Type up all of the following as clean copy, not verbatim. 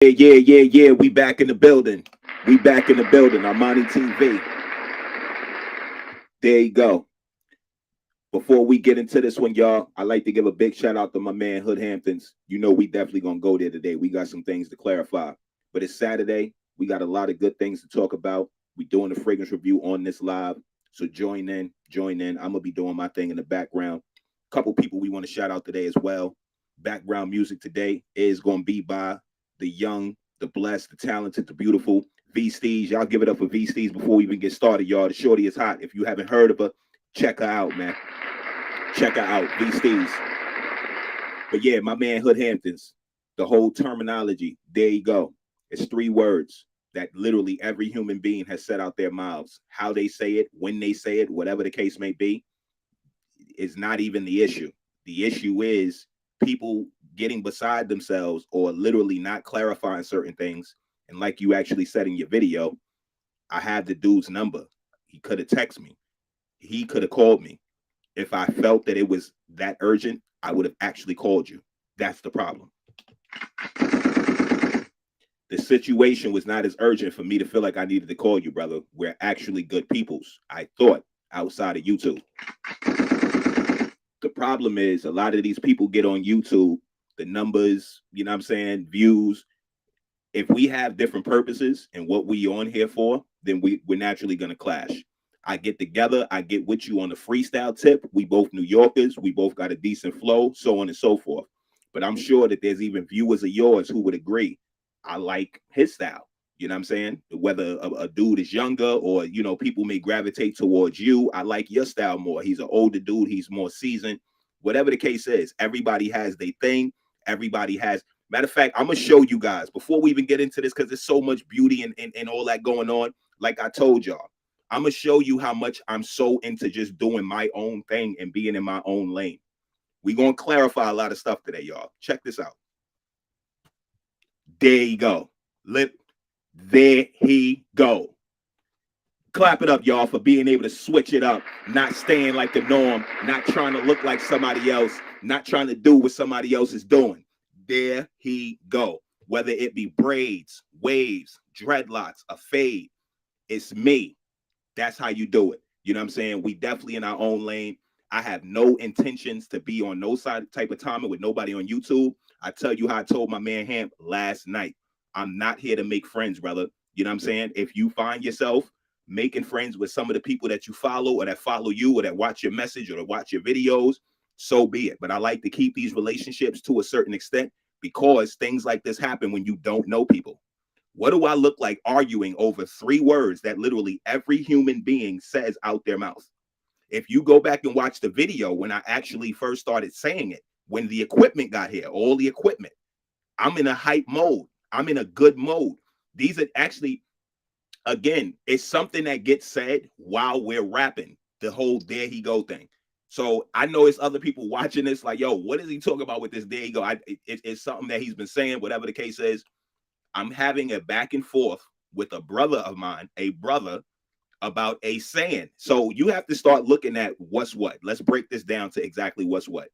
Yeah. We back in the building. We back in the building. Armani TV. There you go. Before we get into this one, y'all, I'd like to give a big shout out to my man Hood Hamptons. You know we definitely gonna go there today. We got some things to clarify. But it's Saturday. We got a lot of good things to talk about. We doing the fragrance review on this live. So join in, join in. I'm gonna be doing my thing in the background. A couple people we want to shout out today as well. Background music today is gonna be by the young, the blessed, the talented, the beautiful V Steez. Y'all give it up for V Steez before we even get started, y'all. The shorty is hot. If you haven't heard of her, check her out, man. Check her out, V Steez. But yeah, my man Hood Hamptons, the whole terminology, there you go. It's three words that literally every human being has said out their mouths. How they say it, when they say it, whatever the case may be, is not even the issue. The issue is people getting beside themselves or literally not clarifying certain things. And like you actually said in your video, I have the dude's number. He could have texted me. He could have called me. If I felt that it was that urgent, I would have actually called you. That's the problem. The situation was not as urgent for me to feel like I needed to call you, brother. We're actually good peoples, I thought, outside of YouTube. The problem is a lot of these people get on YouTube, the numbers, you know what I'm saying, views. If we have different purposes and what we on here for, then we're naturally going to clash. I get together, I get with you on the freestyle tip. We both New Yorkers, we both got a decent flow, so on and so forth. But I'm sure that there's even viewers of yours who would agree. I like his style. You know what I'm saying? Whether a dude is younger or, you know, people may gravitate towards you. I like your style more. He's an older dude. He's more seasoned. Whatever the case is, everybody has their thing. Everybody has. Matter of fact, I'm going to show you guys before we even get into this because there's so much beauty and all that going on. Like I told y'all, I'm going to show you how much I'm so into just doing my own thing and being in my own lane. We're going to clarify a lot of stuff today, y'all. Check this out. There you go. There he go. Clap it up, y'all, for being able to switch it up, not staying like the norm, not trying to look like somebody else, not trying to do what somebody else is doing. There he go. Whether it be braids, waves, dreadlocks, a fade, it's me. That's how you do it. You know what I'm saying? We definitely in our own lane. I have no intentions to be on no side type of timing with nobody on YouTube. I tell you how I told my man Hamp last night. I'm not here to make friends, brother. You know what I'm saying? If you find yourself making friends with some of the people that you follow or that follow you or that watch your message or that watch your videos, so be it. But I like to keep these relationships to a certain extent because things like this happen when you don't know people. What do I look like arguing over three words that literally every human being says out their mouth? If you go back and watch the video when I actually first started saying it, when the equipment got here, all the equipment, I'm in a hype mode. I'm in a good mode. These are actually, again, it's something that gets said while we're rapping, the whole there he go thing. So I know it's other people watching this like, yo, what is he talking about with this there he go? It's something that he's been saying, whatever the case is. I'm having a back and forth with a brother of mine, a brother, about a saying. So you have to start looking at what's what. Let's break this down to exactly what's what.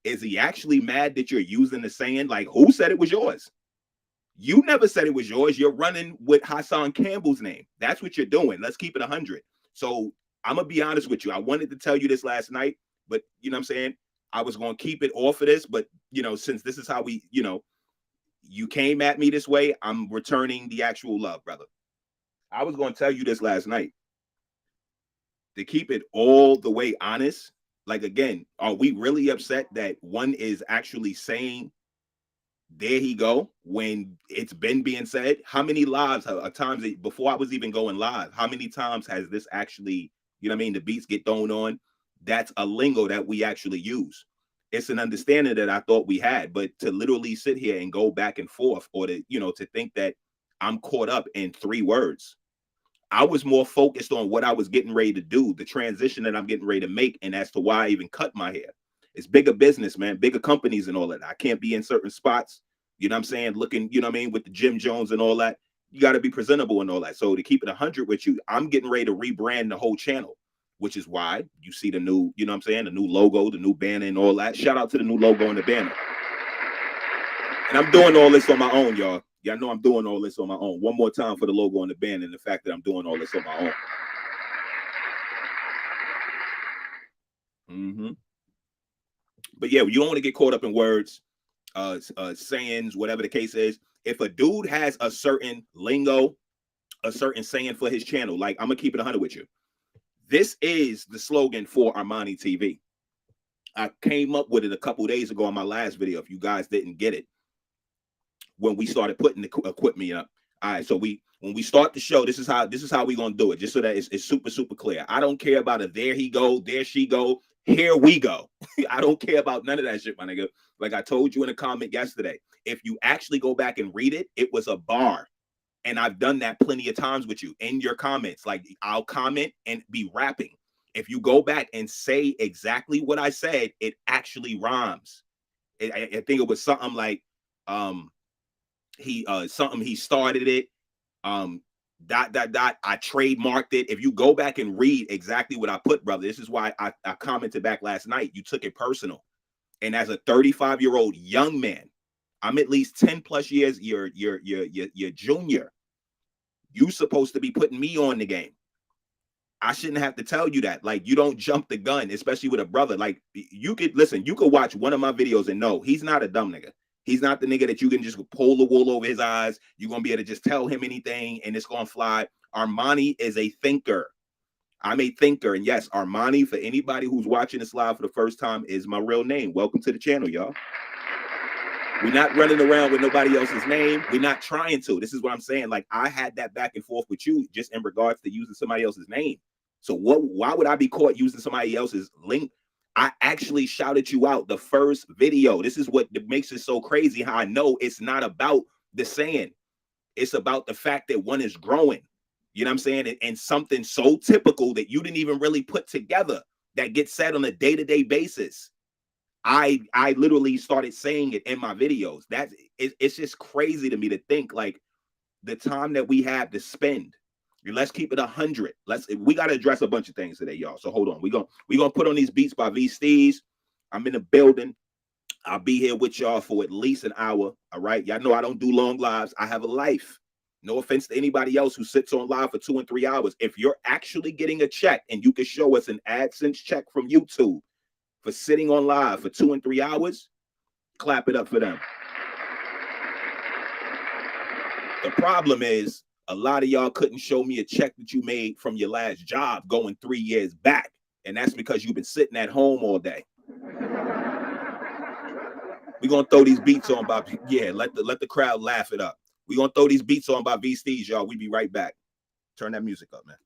Is he actually mad that you're using the saying? Like, who said it was yours? You never said it was yours. You're running with Hassan Campbell's name. That's what you're doing. Let's keep it 100. So I'm going to be honest with you. I wanted to tell you this last night, but you know what I'm saying? I was going to keep it off of this, but you know, since this is how we, you know, you came at me this way, I'm returning the actual love, brother. I was going to tell you this last night. To keep it all the way honest, like again, are we really upset that one is actually saying there he go when it's been being said? How many lives times before I was even going live, how many times has this actually, you know what I mean, the beats get thrown on? That's a lingo that we actually use. It's an understanding that I thought we had, but to literally sit here and go back and forth, or to, you know, to think that I'm caught up in three words. I was more focused on what I was getting ready to do, the transition that I'm getting ready to make, and as to why I even cut my hair. It's bigger business, man, bigger companies and all that. I can't be in certain spots, you know what I'm saying, looking, you know what I mean, with the Jim Jones and all that. You got to be presentable and all that. So to keep it 100 with you, I'm getting ready to rebrand the whole channel, which is why you see the new, you know what I'm saying, the new logo, the new banner and all that. Shout out to the new logo and the banner. And I'm doing all this on my own, y'all. Y'all know I'm doing all this on my own. One more time for the logo on the band and the fact that I'm doing all this on my own. But yeah, you don't want to get caught up in words, sayings, whatever the case is. If a dude has a certain lingo, a certain saying for his channel, like I'm gonna keep it 100 with you. This is the slogan for Armani TV. I came up with it a couple days ago on my last video. If you guys didn't get it, when we started putting the equipment up. All right, so when we start the show, this is how we gonna do it, just so that it's super clear. I don't care about a there he go, there she go, here we go. I don't care about none of that shit, my nigga. Like I told you in a comment yesterday, if you actually go back and read it, it was a bar. And I've done that plenty of times with you in your comments. Like I'll comment and be rapping. If you go back and say exactly what I said, it actually rhymes. I think it was something like he started it, I trademarked it. If you go back and read exactly what I put, brother, this is why I commented back last night. You took it personal. And as a 35-year-old young man, I'm at least 10 plus years your junior. You supposed to be putting me on the game. I shouldn't have to tell you that. Like, you don't jump the gun, especially with a brother. Like, you could watch one of my videos and know he's not a dumb nigga. He's not the nigga that you can just pull the wool over his eyes. You're going to be able to just tell him anything and it's going to fly. Armani is a thinker. I'm a thinker. And yes, Armani, for anybody who's watching this live for the first time, is my real name. Welcome to the channel, y'all. We're not running around with nobody else's name. We're not trying to. This is what I'm saying. Like, I had that back and forth with you just in regards to using somebody else's name. So why would I be caught using somebody else's link? I actually shouted you out the first video. This is what makes it so crazy, how I know it's not about the saying. It's about the fact that one is growing. You know what I'm saying? And something so typical that you didn't even really put together that gets said on a day-to-day basis. I literally started saying it in my videos. It's just crazy to me to think like the time that we have to spend. Let's keep it 100. We got to address a bunch of things today, y'all. So hold on. We're gonna put on these beats by V Steez. I'm in the building. I'll be here with y'all for at least an hour. All right. Y'all know I don't do long lives. I have a life. No offense to anybody else who sits on live for 2 and 3 hours. If you're actually getting a check and you can show us an AdSense check from YouTube for sitting on live for 2 and 3 hours, clap it up for them. The problem is a lot of y'all couldn't show me a check that you made from your last job going 3 years back. And that's because you've been sitting at home all day. We're going to throw these beats on by, let the crowd laugh it up. We're going to throw these beats on by V Steez, y'all. We be right back. Turn that music up, man.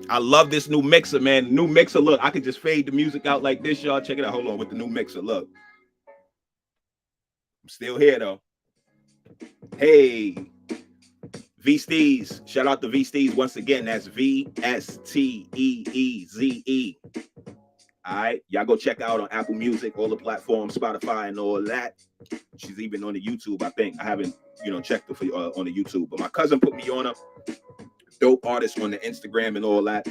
I love this new mixer, man. New mixer, look, I could just fade the music out like this, y'all. Check it out. Hold on with the new mixer, look. I'm still here, though. Hey, V Steez. Shout out to V Steez once again. That's VSTEEZE. All right, y'all go check out on Apple Music, all the platforms, Spotify, and all that. She's even on the YouTube, I think. I haven't, checked her on the YouTube, but my cousin put me on a dope artist on the Instagram and all that.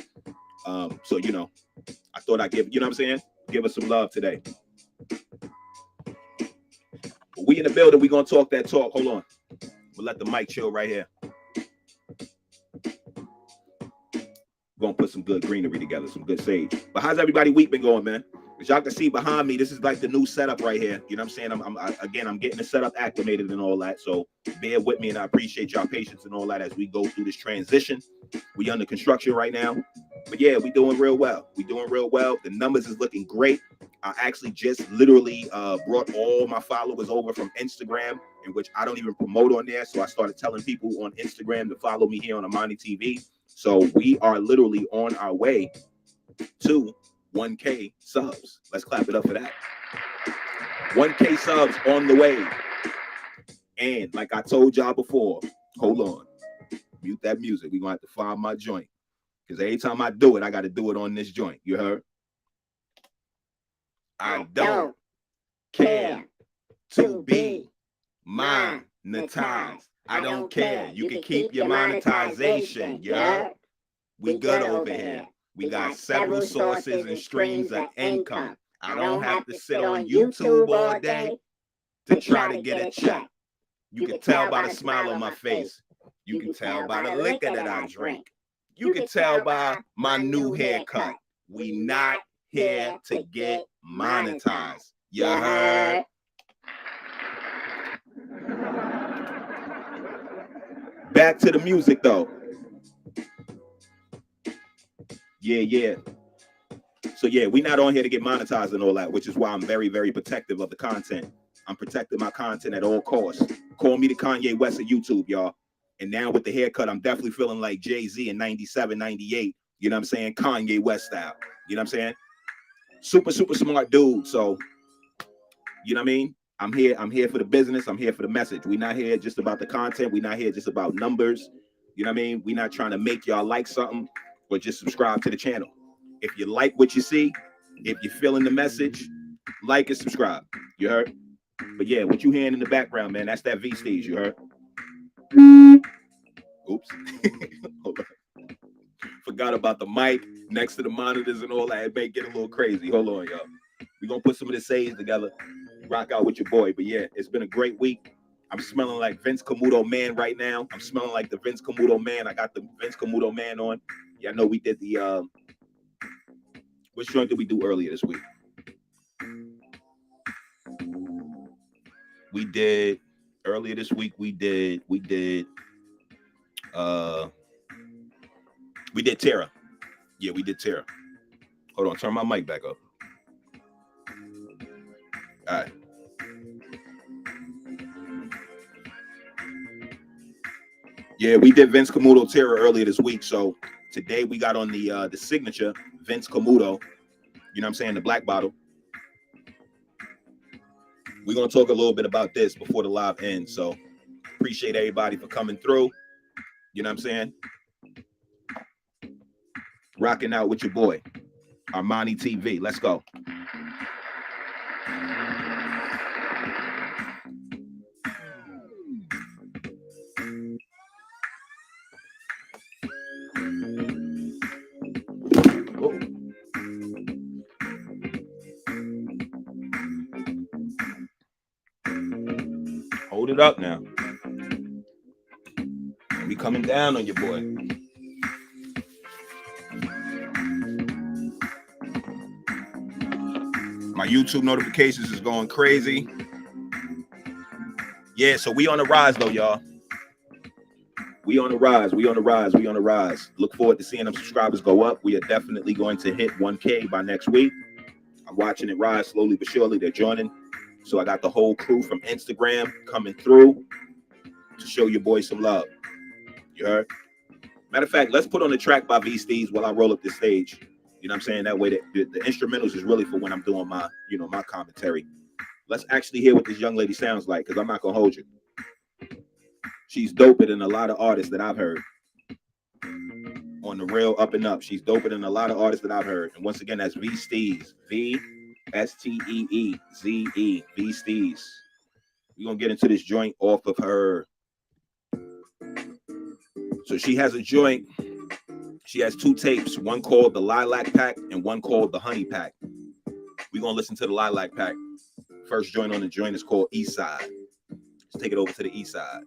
So I thought I'd give, what I'm saying? Give us some love today. But we in the building. We gonna talk that talk. Hold on. We'll let the mic chill right here. We're gonna put some good greenery together, some good sage. But how's everybody week been going, man? As y'all can see behind me, this is like the new setup right here. You know what I'm saying? I'm getting the setup acclimated and all that. So bear with me, and I appreciate y'all patience and all that as we go through this transition. We under construction right now. But yeah, we doing real well. The numbers is looking great. I actually just literally brought all my followers over from Instagram, in which I don't even promote on there. So I started telling people on Instagram to follow me here on Armani TV. So we are literally on our way to 1K subs. Let's clap it up for that. 1K subs on the way. And like I told y'all before, hold on. Mute that music. We're going to have to find my joint. Because every time I do it, I got to do it on this joint. You heard? I don't care to be monetized. I don't care. You can keep your monetization. You heard? We good over here. We got several sources and streams of income. I don't have to sit on YouTube all day. to try to get a check. You can tell by the smile on my face. You can tell by the liquor that I drink. You can tell by my new haircut. We not here to get monetized. You heard? Back to the music though. Yeah. So yeah, we not on here to get monetized and all that, which is why I'm very, very protective of the content. I'm protecting my content at all costs. Call me the Kanye West of YouTube, y'all. And now with the haircut, I'm definitely feeling like Jay-Z in 97, 98. You know what I'm saying? Kanye West style. You know what I'm saying? Super, super smart dude. So, you know what I mean? I'm here for the business. I'm here for the message. We're not here just about the content. We're not here just about numbers. You know what I mean? We're not trying to make y'all like something, but just subscribe to the channel. If you like what you see, if you're feeling the message, like and subscribe. You heard? But yeah, what you hearing in the background, man, that's that V-Steez, you heard? Oops. Hold on. Forgot about the mic next to the monitors and all that. It may get a little crazy. Hold on, y'all. We're going to put some of the sayings together. Rock out with your boy. But yeah, it's been a great week. I'm smelling like Vince Camuto Man right now. I'm smelling like the Vince Camuto Man. I got the Vince Camuto Man on. Yeah, I know we did the, which joint did we do earlier this week? We did, earlier this week, we did Terra. Yeah, we did Terra. Hold on, turn my mic back up. All right. Yeah, we did Vince Camuto Terra earlier this week. So today we got on the signature Vince Camuto. You know what I'm saying? The black bottle. We're gonna talk a little bit about this before the live ends. So appreciate everybody for coming through. You know what I'm saying? Rocking out with your boy, Armani TV. Let's go. Hold it up now. We coming down on your boy. My YouTube notifications is going crazy. Yeah, so we on the rise though, y'all. We on the rise. Look forward to seeing them subscribers go up. We are definitely going to hit 1K by next week. I'm watching it rise slowly but surely. They're joining. So I got the whole crew from Instagram coming through to show your boy some love. You heard? Matter of fact, let's put on the track by V-Steez while I roll up the stage. You know what I'm saying? That way the instrumentals is really for when I'm doing my, my commentary. Let's actually hear what this young lady sounds like, because I'm not going to hold you. She's doper than a lot of artists that I've heard. On the real up and up. She's doper than a lot of artists that I've heard. And once again, that's V-Steez. V-S-T-E-E-Z-E. V-Steez. We're going to get into this joint off of her. So she has a joint. She has 2 tapes. One called the Lilac Pack and one called the Honey Pack. We're going to listen to the Lilac Pack. First joint on the joint is called East Side. Let's take it over to the East Side.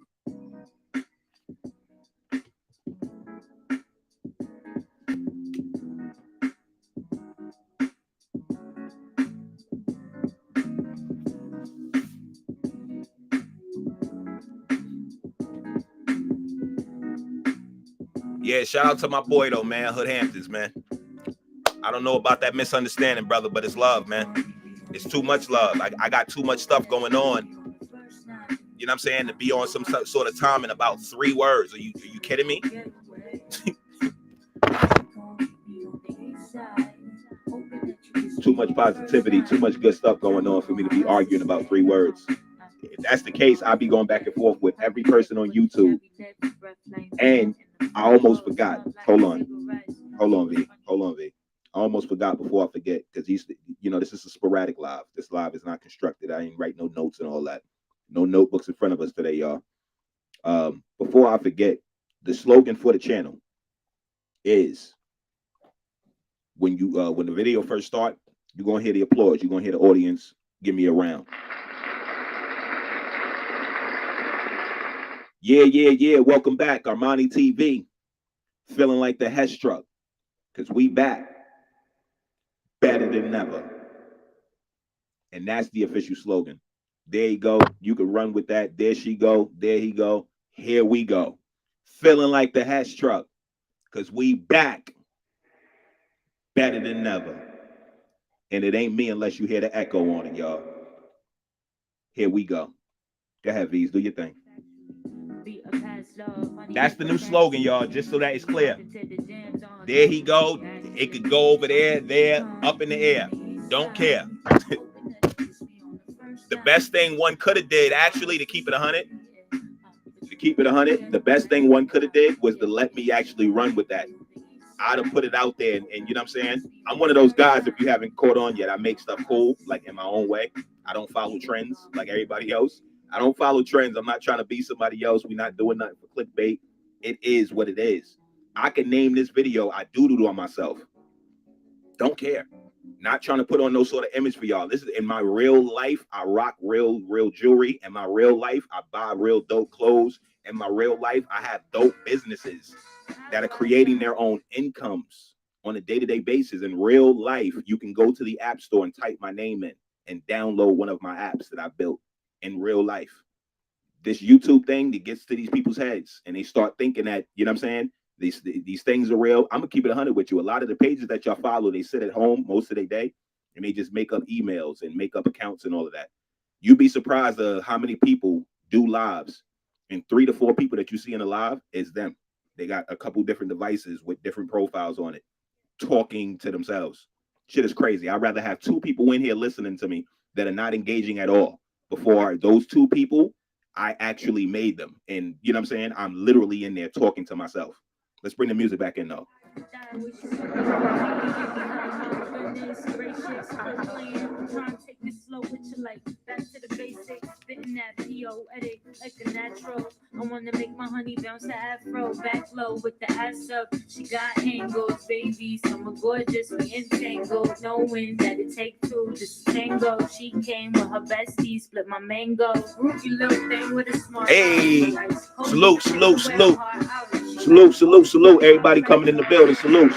Yeah, shout out to my boy though, man. Hood Hamptons, man. I don't know about that misunderstanding, brother, but it's love, man. It's too much love. I got too much stuff going on. You know what I'm saying? To be on some sort of time in about 3 words. Are you kidding me? Too much positivity, too much good stuff going on for me to be arguing about 3 words. If that's the case, I'll be going back and forth with every person on YouTube. And I almost forgot. Hold on, V. I almost forgot before I forget, because this is a sporadic live. This live is not constructed. I ain't write no notes and all that. No notebooks in front of us today, y'all. Before I forget, the slogan for the channel is when the video first start, you're gonna hear the applause. You're gonna hear the audience give me a round. Yeah. Welcome back, Armani TV. Feeling like the Hess truck, because we back better than never. And that's the official slogan. There you go. You can run with that. There she go. There he go. Here we go. Feeling like the Hess truck, because we back better than never. And it ain't me unless you hear the echo on it, y'all. Here we go. Go ahead, V's. Do your thing. That's the new slogan, y'all, just so that it's clear. There he go. It could go over there, up in the air. Don't care. The best thing one could have did, actually, to keep it 100, the best thing one could have did was to let me actually run with that. I'd have put it out there, and you know what I'm saying? I'm one of those guys, if you haven't caught on yet, I make stuff cool, like in my own way. I don't follow trends like everybody else. I don't follow trends. I'm not trying to be somebody else. We're not doing nothing for clickbait. It is what it is. I can name this video, I doodled on myself. Don't care. Not trying to put on no sort of image for y'all. This is in my real life. I rock real jewelry. In my real life, I buy real dope clothes. In my real life, I have dope businesses that are creating their own incomes on a day-to-day basis. In real life, you can go to the app store and type my name in and download one of my apps that I built in real life. This YouTube thing that gets to these people's heads and they start thinking that, you know what I'm saying? These things are real. I'm gonna keep it 100 with you. A lot of the pages that y'all follow, they sit at home most of their day and they just make up emails and make up accounts and all of that. You'd be surprised of how many people do lives, and 3 to 4 people that you see in a live is them. They got a couple different devices with different profiles on it, talking to themselves. Shit is crazy. I'd rather have 2 people in here listening to me that are not engaging at all. Before those 2 people, I actually made them. And you know what I'm saying? I'm literally in there talking to myself. Let's bring the music back in though. I wanna make my honey bounce the afro, back low with the ass up. She got angles, baby, some are gorgeous, we entangled, knowing that it take 2 just to tango. She came with her bestie, split my mango. Rookie little thing with a smart. Hey, salute. Everybody coming in the building, salute.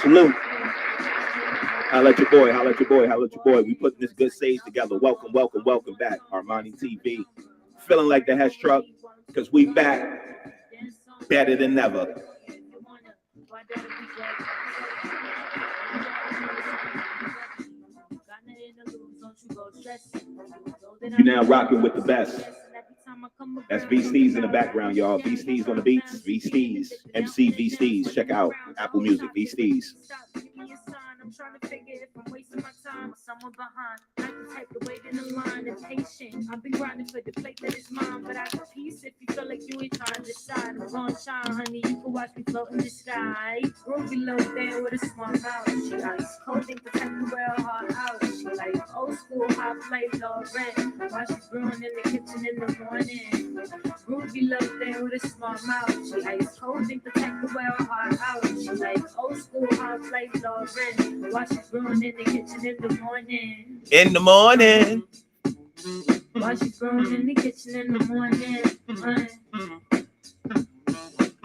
Holla at your boy. We putting this good sage together. Welcome back, Armani TV. Feeling like the Hess truck, because we back better than ever. You're now rocking with the best. That's V-Steez in the background, y'all. V-Steez on the beats. V-Steez. MC V-Steez. Check out Apple Music. V-Steez. I'm trying to figure if I'm wasting my time or someone behind. Not the type to wait in the line and patient. I've been grinding for the plate that is mine, but I got peace if you feel like you ain't trying to decide. I'm gonna shine, honey. You can watch me float in the sky. Groovy little there with a smart mouth. She ice cold, think the type to wear her heart out. She like old school hot plate, all red. While she's brewing in the kitchen in the morning. Groovy little there with a smart mouth. She ice cold, think the type to wear her heart out. She like old school hot plate, all red. While she's brewing in the kitchen in the morning. While she's brewing in the kitchen in the morning.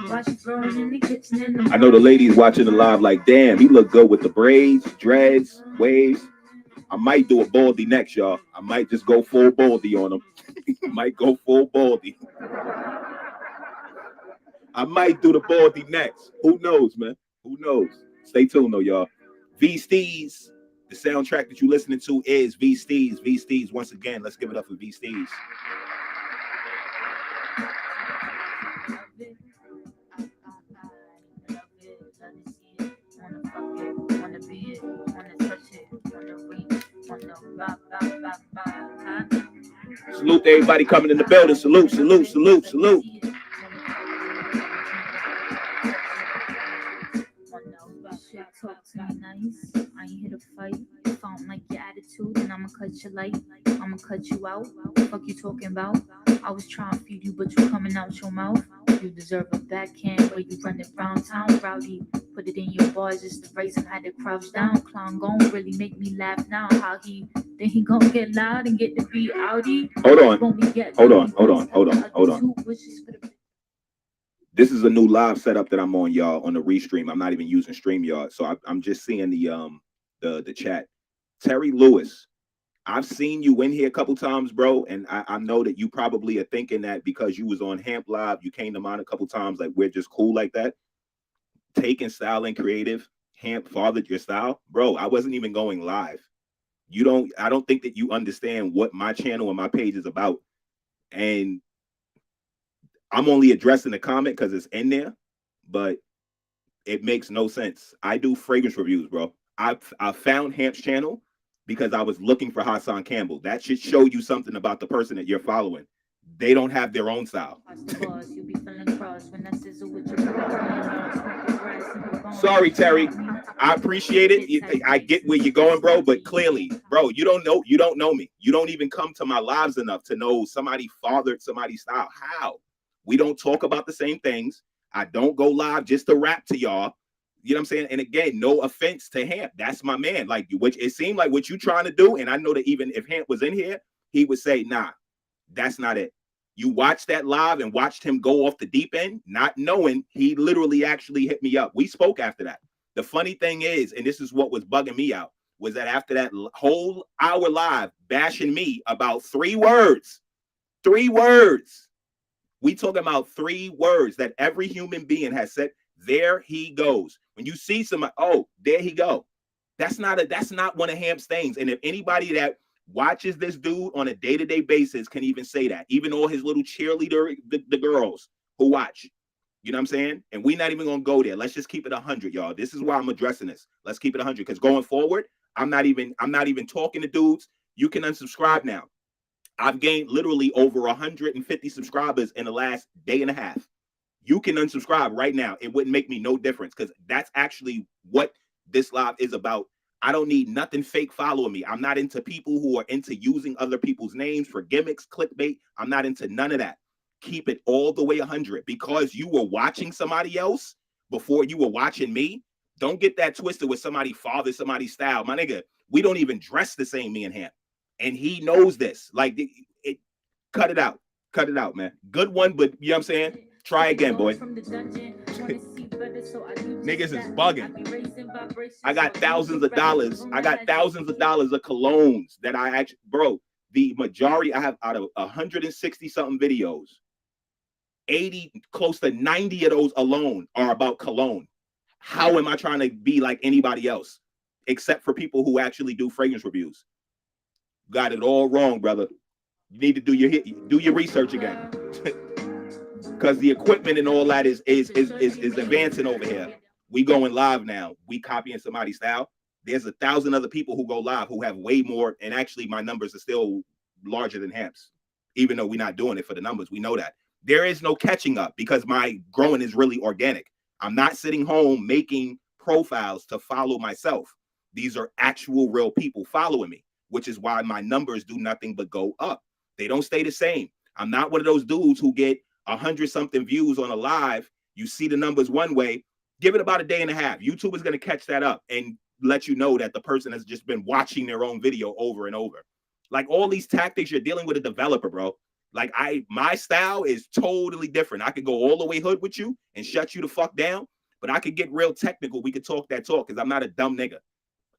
While she's brewing in the kitchen in the morning. I know the ladies watching the live like, damn, he look good with the braids, dreads, waves. I might do a baldy next, y'all. I might just go full baldy on him. Might go full baldy. I might do the baldy next. Who knows, man? Who knows? Stay tuned, though, y'all. V-Steez. The soundtrack that you're listening to is V-Steez. V-Steez. Once again, let's give it up for V-Steez. Salute to everybody coming in the building. Salute. Nice. I ain't here to fight. If I don't like your attitude, then I'ma cut your light. I'ma cut you out. Fuck you talking about? I was trying to feed you, but you coming out your mouth. You deserve a backhand where you run it round town, rowdy. Put it in your bars, it's the reason I had to crouch down. Clown gon' really make me laugh now. How he gon' get loud and get the beat outy. Hold on. This is a new live setup that I'm on, y'all, on the restream. I'm not even using StreamYard, so I'm just seeing the chat. Terry Lewis, I've seen you in here a couple times, bro, and I know that you probably are thinking that because you was on Hamp Live, you came to mine a couple times, like we're just cool like that. Taking style and creative, Hamp fathered your style, bro. I wasn't even going live. I don't think that you understand what my channel and my page is about, and I'm only addressing the comment because it's in there, but it makes no sense. I do fragrance reviews, bro. I found Hamp's channel because I was looking for Hassan Campbell. That should show you something about the person that you're following. They don't have their own style. Sorry, Terry. I appreciate it. I get where you're going, bro, but clearly, bro, you don't know me. You don't even come to my lives enough to know somebody fathered somebody's style. How? We don't talk about the same things. I don't go live just to rap to y'all. You know what I'm saying? And again, no offense to Hamp. That's my man. Like, which it seemed like what you trying to do. And I know that even if Hamp was in here, he would say, nah, that's not it. You watched that live and watched him go off the deep end, not knowing he literally actually hit me up. We spoke after that. The funny thing is, and this is what was bugging me out, was that after that whole hour live bashing me about three words, we talking about 3 words that every human being has said. There he goes. When you see somebody, oh, there he go. That's not one of Hamp's things. And if anybody that watches this dude on a day-to-day basis can even say that, even all his little cheerleader, the girls who watch, you know what I'm saying? And we're not even gonna go there. Let's just keep it 100, y'all. This is why I'm addressing this. Let's keep it 100 because going forward, I'm not even talking to dudes. You can unsubscribe now. I've gained literally over 150 subscribers in the last day and a half. You can unsubscribe right now. It wouldn't make me no difference because that's actually what this live is about. I don't need nothing fake following me. I'm not into people who are into using other people's names for gimmicks, clickbait. I'm not into none of that. Keep it all the way 100 because you were watching somebody else before you were watching me. Don't get that twisted with somebody father, somebody's style. My nigga, we don't even dress the same, me and him. And he knows this. Like, cut it out. Cut it out, man. Good one, but you know what I'm saying? Try again, boy. Niggas is bugging. I got thousands of dollars. I got thousands of dollars of colognes that I actually, bro, the majority I have out of 160 something videos, 80, close to 90 of those alone are about cologne. How am I trying to be like anybody else? Except for people who actually do fragrance reviews. Got it all wrong, brother. You need to do your research again. Because the equipment and all that is advancing over here. We going live now. We copying somebody's style. There's 1,000 other people who go live who have way more, and actually my numbers are still larger than Hamp's. Even though we're not doing it for the numbers, we know that. There is no catching up because my growing is really organic. I'm not sitting home making profiles to follow myself. These are actual real people following me, which is why my numbers do nothing but go up. They don't stay the same. I'm not one of those dudes who get 100 something views on a live. You see the numbers one way. Give it about a day and a half. YouTube is going to catch that up and let you know that the person has just been watching their own video over and over. Like all these tactics, you're dealing with a developer, bro. Like my style is totally different. I could go all the way hood with you and shut you the fuck down, but I could get real technical. We could talk that talk because I'm not a dumb nigga.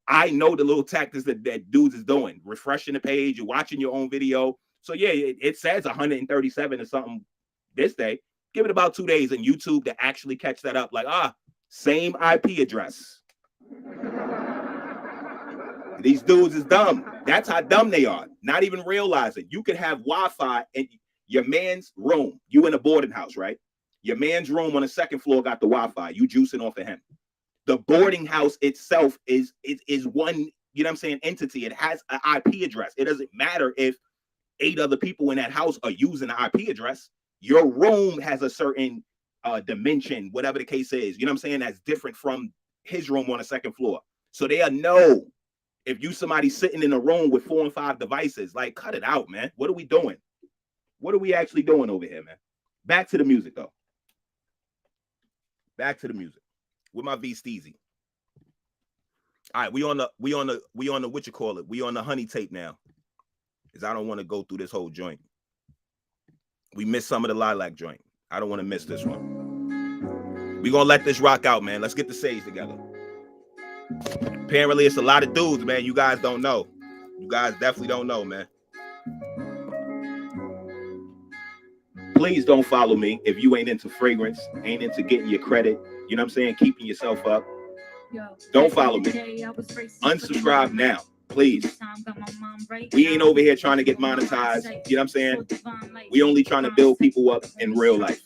I know the little tactics that dudes is doing. Refreshing the page, you're watching your own video. So yeah, it says 137 or something this day. Give it about 2 days in YouTube to actually catch that up. Like, same IP address. These dudes is dumb. That's how dumb they are. Not even realizing you could have Wi-Fi in your man's room. You in a boarding house, right? Your man's room on the second floor got the Wi-Fi. You juicing off of him. The boarding house itself is one, you know what I'm saying, entity. It has an IP address. It doesn't matter if 8 other people in that house are using the IP address. Your room has a certain dimension, whatever the case is. You know what I'm saying? That's different from his room on the second floor. So they'll know if you somebody sitting in a room with 4 and 5 devices. Like, cut it out, man. What are we doing? What are we actually doing over here, man? Back to the music, though. Back to the music. With my V Steezy. All right, we on the what you call it? We on the honey tape now. Because I don't want to go through this whole joint. We missed some of the lilac joint. I don't want to miss this one. We gonna let this rock out, man. Let's get the sage together. Apparently, it's a lot of dudes, man. You guys don't know. You guys definitely don't know, man. Please don't follow me if you ain't into fragrance, ain't into getting your credit. You know what I'm saying? Keeping yourself up. Don't follow me. Unsubscribe now, please. We ain't over here trying to get monetized. You know what I'm saying? We only trying to build people up in real life.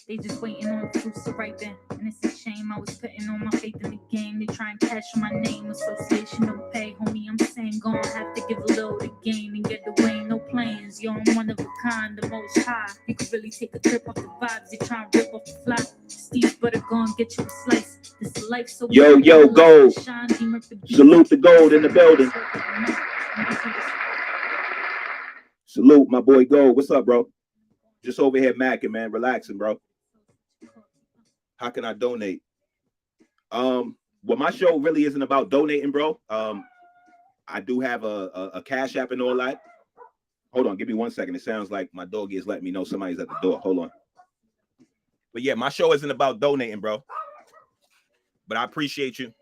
They just waiting on the fruits to ripen. And it's a shame I was putting all my faith in the game. They try and cash my name. Association don't pay, homie. I'm saying gonna have to give a little to gain and get away. No plans. Yo, I'm one of a kind, the most high. You could really take a trip off the vibes. They try and rip off the fly. Steve better go and get you a slice. This life so yo, gold. Salute the gold in the building. Salute my boy Gold. What's up, bro? Just over here macking, man, relaxing, bro. How can I donate? Well, my show really isn't about donating, bro. I do have a Cash App and all that. Hold on, give me 1 second. It sounds like my doggy is letting me know somebody's at the door. Hold on. But yeah, my show isn't about donating, bro. But I appreciate you.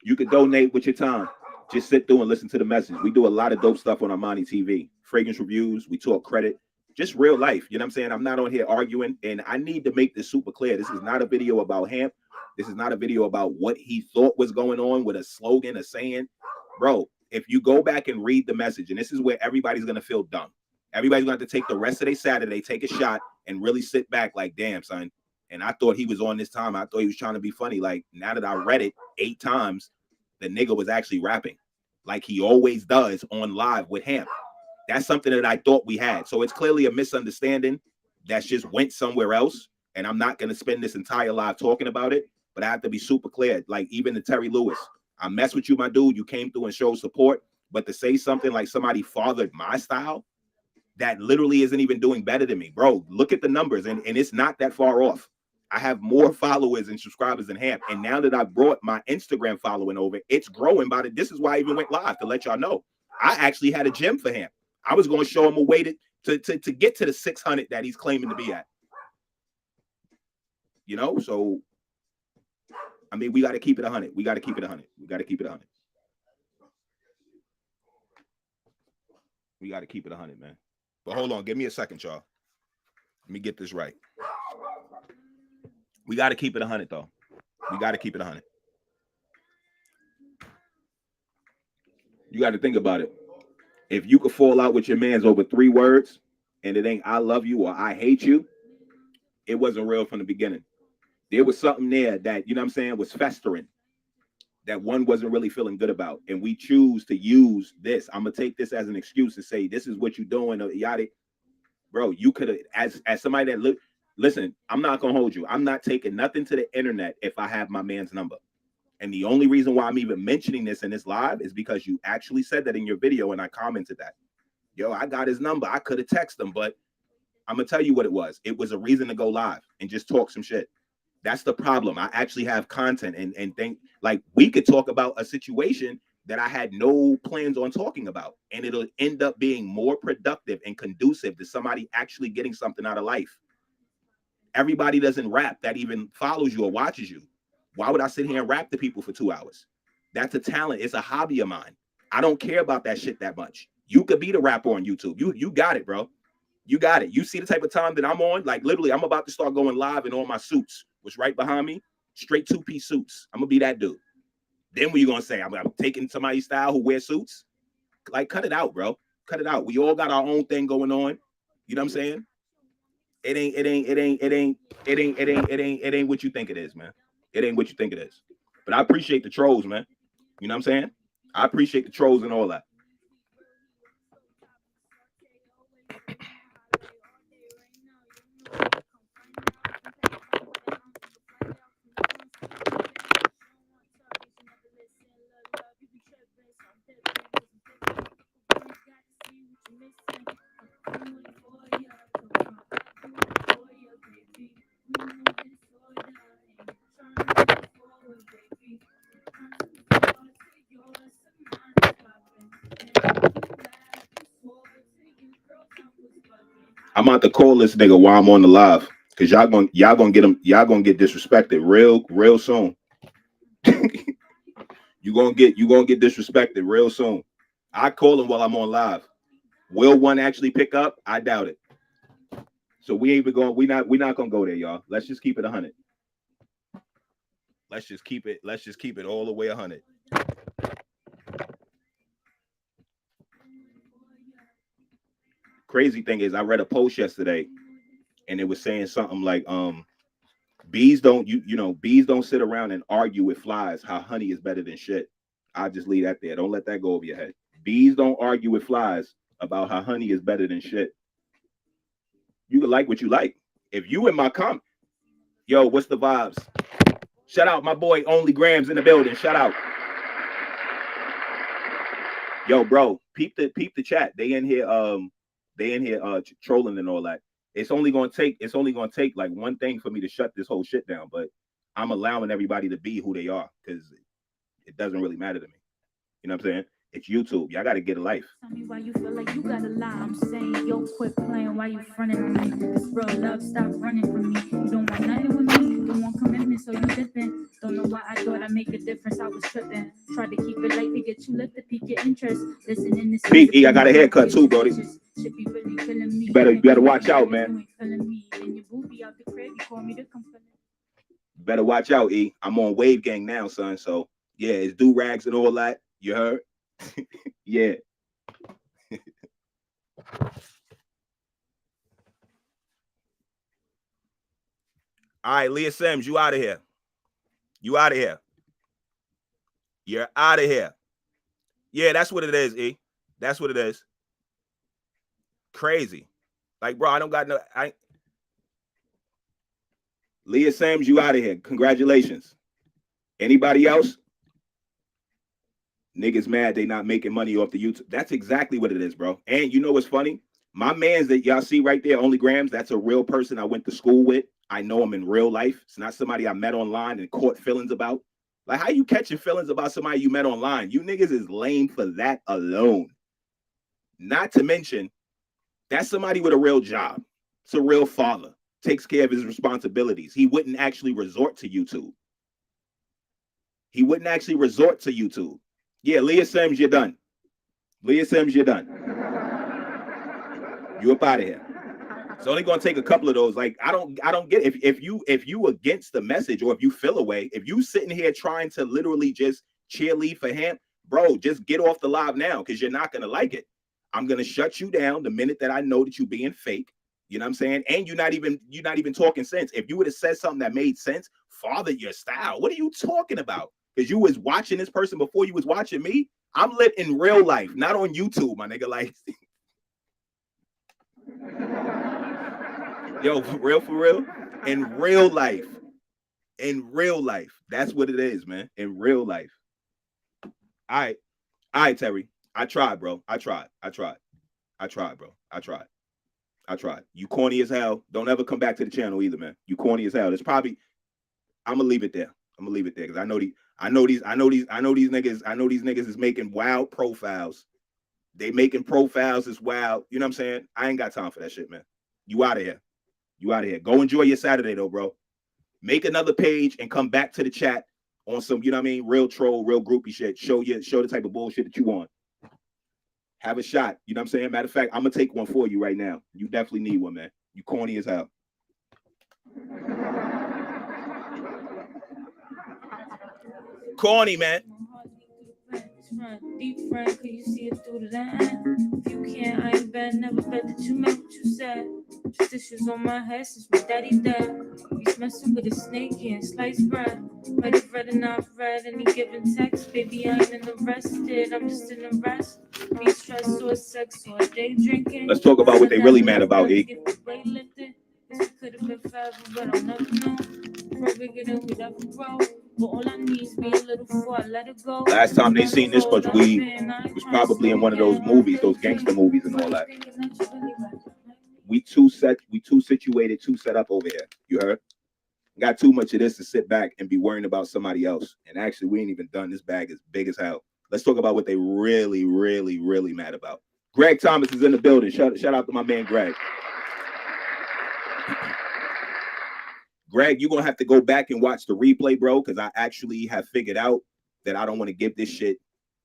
You can donate with your time. Just sit through and listen to the message. We do a lot of dope stuff on Armani TV. Fragrance reviews. We talk credit. Just real life. You know what I'm saying? I'm not on here arguing. And I need to make this super clear. This is not a video about Hamp. This is not a video about what he thought was going on with a slogan, a saying. Bro, if you go back and read the message, and this is where everybody's going to feel dumb. Everybody's going to have to take the rest of their Saturday, take a shot, and really sit back like, damn, son. And I thought he was on this time. I thought he was trying to be funny. Like, now that I read it 8 times, the nigga was actually rapping like he always does on live with Hamp. That's something that I thought we had. So it's clearly a misunderstanding that's just went somewhere else. And I'm not going to spend this entire live talking about it, but I have to be super clear. Like even to Terry Lewis, I mess with you, my dude. You came through and showed support, but to say something like somebody fathered my style, that literally isn't even doing better than me, bro. Look at the numbers and it's not that far off. I have more followers and subscribers than Hamp. And now that I brought my Instagram following over, it's growing by the, this is why I even went live to let y'all know. I actually had a gym for Hamp. I was going to show him a way to get to the 600 that he's claiming to be at. You know, so, I mean, we got to keep it 100. We got to keep it 100. We got to keep it 100. We got to keep it 100, man. But hold on. Give me a second, y'all. Let me get this right. We got to keep it 100, though. We got to keep it 100. You got to think about it. If you could fall out with your mans over 3 words and it ain't I love you or I hate you, it wasn't real from the beginning. There was something there that, you know what I'm saying, was festering that one wasn't really feeling good about. And we choose to use this. I'm going to take this as an excuse to say, this is what you're doing. Yada. Bro, you could have, as somebody that listen, I'm not going to hold you. I'm not taking nothing to the internet if I have my man's number. And the only reason why I'm even mentioning this in this live is because you actually said that in your video and I commented that. Yo, I got his number. I could have texted him, but I'm going to tell you what it was. It was a reason to go live and just talk some shit. That's the problem. I actually have content and think like we could talk about a situation that I had no plans on talking about. And it'll end up being more productive and conducive to somebody actually getting something out of life. Everybody doesn't rap that even follows you or watches you. Why would I sit here and rap to people for 2 hours? That's a talent. It's a hobby of mine. I don't care about that shit that much. You could be the rapper on YouTube. You got it, bro. You got it. You see the type of time that I'm on? Like literally, I'm about to start going live in all my suits, which right behind me, straight 2-piece suits. I'm gonna be that dude. Then what you gonna say? I'm taking somebody's style who wears suits? Like, cut it out, bro. Cut it out. We all got our own thing going on. You know what I'm saying? It ain't what you think it is, man. It ain't what you think it is. But I appreciate the trolls, man. You know what I'm saying? I appreciate the trolls and all that. I'm about to call this nigga while I'm on the live Cause y'all gonna get them. Y'all gonna get disrespected real soon. you gonna get disrespected real soon. I call him while I'm on live. Will one actually pick up? I doubt it. So we ain't even going. We not gonna go there, y'all. Let's just keep it 100. Let's just keep it all the way 100. Crazy thing is, I read a post yesterday, and it was saying something like, bees don't bees don't sit around and argue with flies how honey is better than shit. I'll just leave that there. Don't let that go over your head. Bees don't argue with flies about how honey is better than shit. You can like what you like. If you in my comment, yo, what's the vibes? Shout out my boy Only Grams in the building. Shout out. Yo, bro, peep the chat. They in here trolling and all that. It's only gonna take like one thing for me to shut this whole shit down, but I'm allowing everybody to be who they are because it doesn't really matter to me. You know what I'm saying? It's YouTube. Y'all gotta get a life. Tell me why you feel like you gotta lie. I'm saying, yo, quit playing. Why you fronting on me? This real love, stop running from me. You don't want nothing with me. You don't want commitment, so you dipping. Don't know why I thought I'd make a difference. I was tripping. Tried to keep it light to get you lit to pique your interest. Listening to Pete, I got a haircut too, Brody. Should be really feeling me. You better watch out, man. You ain't feeling me. And your booby out the crib, you call me to come feeling. Better watch out, E. I'm on Wave Gang now, son. So yeah, it's do rags and all that. You heard? Yeah. All right, Leah Sims, you out of here. You out of here. You're out of here. Yeah, that's what it is, E. That's what it is. Crazy. Like, bro, I don't got no. Leah Sims, you out of here. Congratulations. Anybody else? Niggas mad they not making money off the YouTube. That's exactly what it is, bro. And you know what's funny? My mans that y'all see right there, Only Grams, that's a real person I went to school with. I know him in real life. It's not somebody I met online and caught feelings about. Like, how you catching feelings about somebody you met online? You niggas is lame for that alone. Not to mention, that's somebody with a real job. It's a real father. Takes care of his responsibilities. He wouldn't actually resort to YouTube. He wouldn't actually resort to YouTube. Yeah, Leah Sims, you're done. Leah Sims, you're done. You up out of here. It's only gonna take a couple of those. Like, I don't get it. If you against the message or if you feel away, if you sitting here trying to literally just cheerlead for him, bro, just get off the live now because you're not gonna like it. I'm gonna shut you down the minute that I know that you being fake. You know what I'm saying? And you're not even talking sense. If you would have said something that made sense, father your style. What are you talking about? Because you was watching this person before you was watching me. I'm lit in real life, not on YouTube, my nigga. Like, yo, for real, in real life. That's what it is, man. In real life. All right, Terry. I tried, bro. I tried, bro. I tried. You corny as hell. Don't ever come back to the channel either, man. You corny as hell. It's probably. I'm gonna leave it there because I know these niggas is making wild profiles. They making profiles as wild. You know what I'm saying? I ain't got time for that shit, man. You out of here. Go enjoy your Saturday though, bro. Make another page and come back to the chat on some, you know what I mean, real troll, real groupie shit. Show the type of bullshit that you want. Have a shot. You know what I'm saying? Matter of fact, I'm gonna take one for you right now. You definitely need one, man. You corny as hell. Corny, man. Deep friend, could you see it through the end? If you can't, I ain't bad, never bet that you meant what you said. Just issues on my head since my daddy's dead. He's messing with a snake and sliced bread. Might have read and I've read any given text. Baby, I ain't arrested, I'm just in a rest. Be stressed or sex or day drinking. Let's talk about what they really mad about, E. This could have been forever, but I'll never know. Grow bigger than we'd ever grow. But all I need is be a little before I let it go. Last time they seen this much weed was probably in one of those movies, those gangster movies and all that. We too situated, too set up over here. You heard? Got too much of this to sit back and be worrying about somebody else. And actually, we ain't even done. This bag is big as hell. Let's talk about what they really, really, really mad about. Greg Thomas is in the building. Shout out to my man Greg. Greg, you're gonna have to go back and watch the replay, bro, because I actually have figured out that I don't want to give this shit.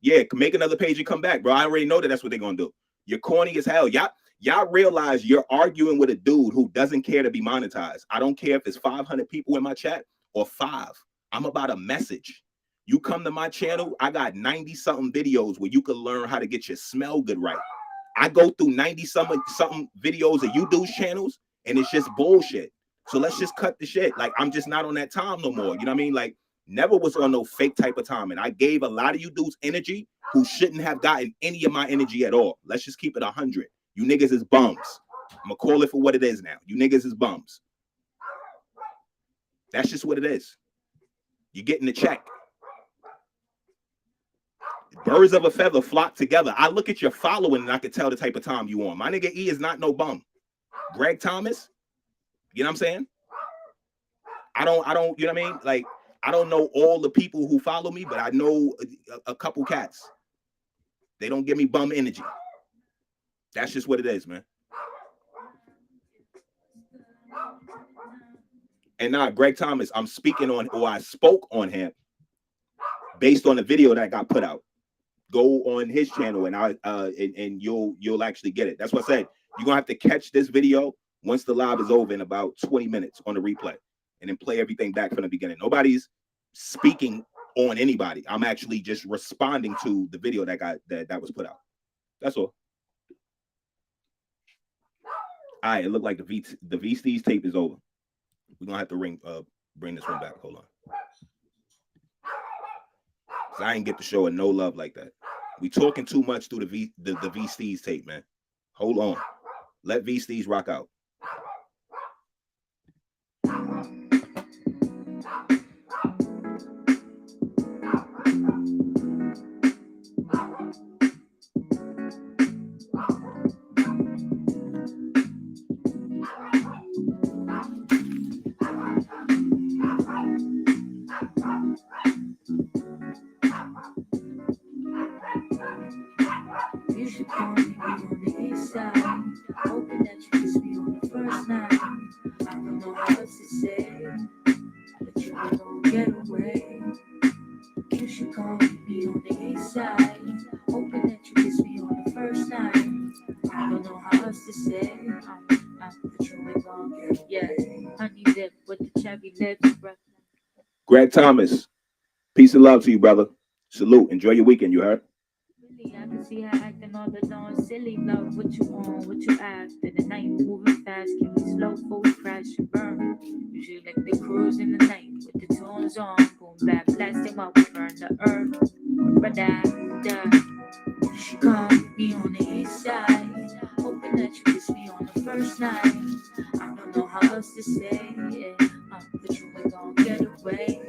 Yeah, make another page and come back, bro. I already know that that's what they're gonna do. You're corny as hell. Y'all realize you're arguing with a dude who doesn't care to be monetized. I don't care if it's 500 people in my chat or 5. I'm about a message. You come to my channel, I got 90 something videos where you can learn how to get your smell good right. I go through 90 something videos of you dudes channels, and it's just bullshit. So let's just cut the shit. Like, I'm just not on that time no more. You know what I mean? Like, never was on no fake type of time. And I gave a lot of you dudes energy who shouldn't have gotten any of my energy at all. Let's just keep it 100. You niggas is bums. I'm gonna call it for what it is now. You niggas is bums. That's just what it is. You're getting the check. Birds of a feather flock together. I look at your following and I can tell the type of time you on. My nigga E is not no bum. Greg Thomas, you know what I'm saying? I don't, you know what I mean? Like, I don't know all the people who follow me, but I know a couple cats. They don't give me bum energy. That's just what it is, man. And now, Greg Thomas, I'm speaking on, or I spoke on him based on the video that got put out. Go on his channel and you'll actually get it. That's what I said. You're gonna have to catch this video once the live is over in about 20 minutes on the replay, and then play everything back from the beginning. Nobody's speaking on anybody. I'm actually just responding to the video that was put out. That's all. All right, it looked like the VST's tape is over. We're gonna have to bring this one back. Hold on. I ain't get to show it no love like that. We talking too much through the VST's tape, man. Hold on. Let VST's rock out. You should call me on the east side. Hoping that you kiss me on the first night. I don't know how else to say, but you ain't gonna get away. You should call me on the east side. Hoping that you kiss me on the first night. I don't know how else to say, but you ain't gonna get away. Yeah, honey dip with the cherry lips, bro. Greg Thomas, peace and love to you, brother. Salute. Enjoy your weekend, you heard? I can see her acting all alone, silly love. What you on, what you after? The night moving fast, can we slow before we crash and burn? Usually like the cruise in the night with the tunes on, boom back, blasting while we burn the earth. She called me on the east side, hoping that you kiss me on the first night. I don't know how else to say it, but you ain't gonna get away.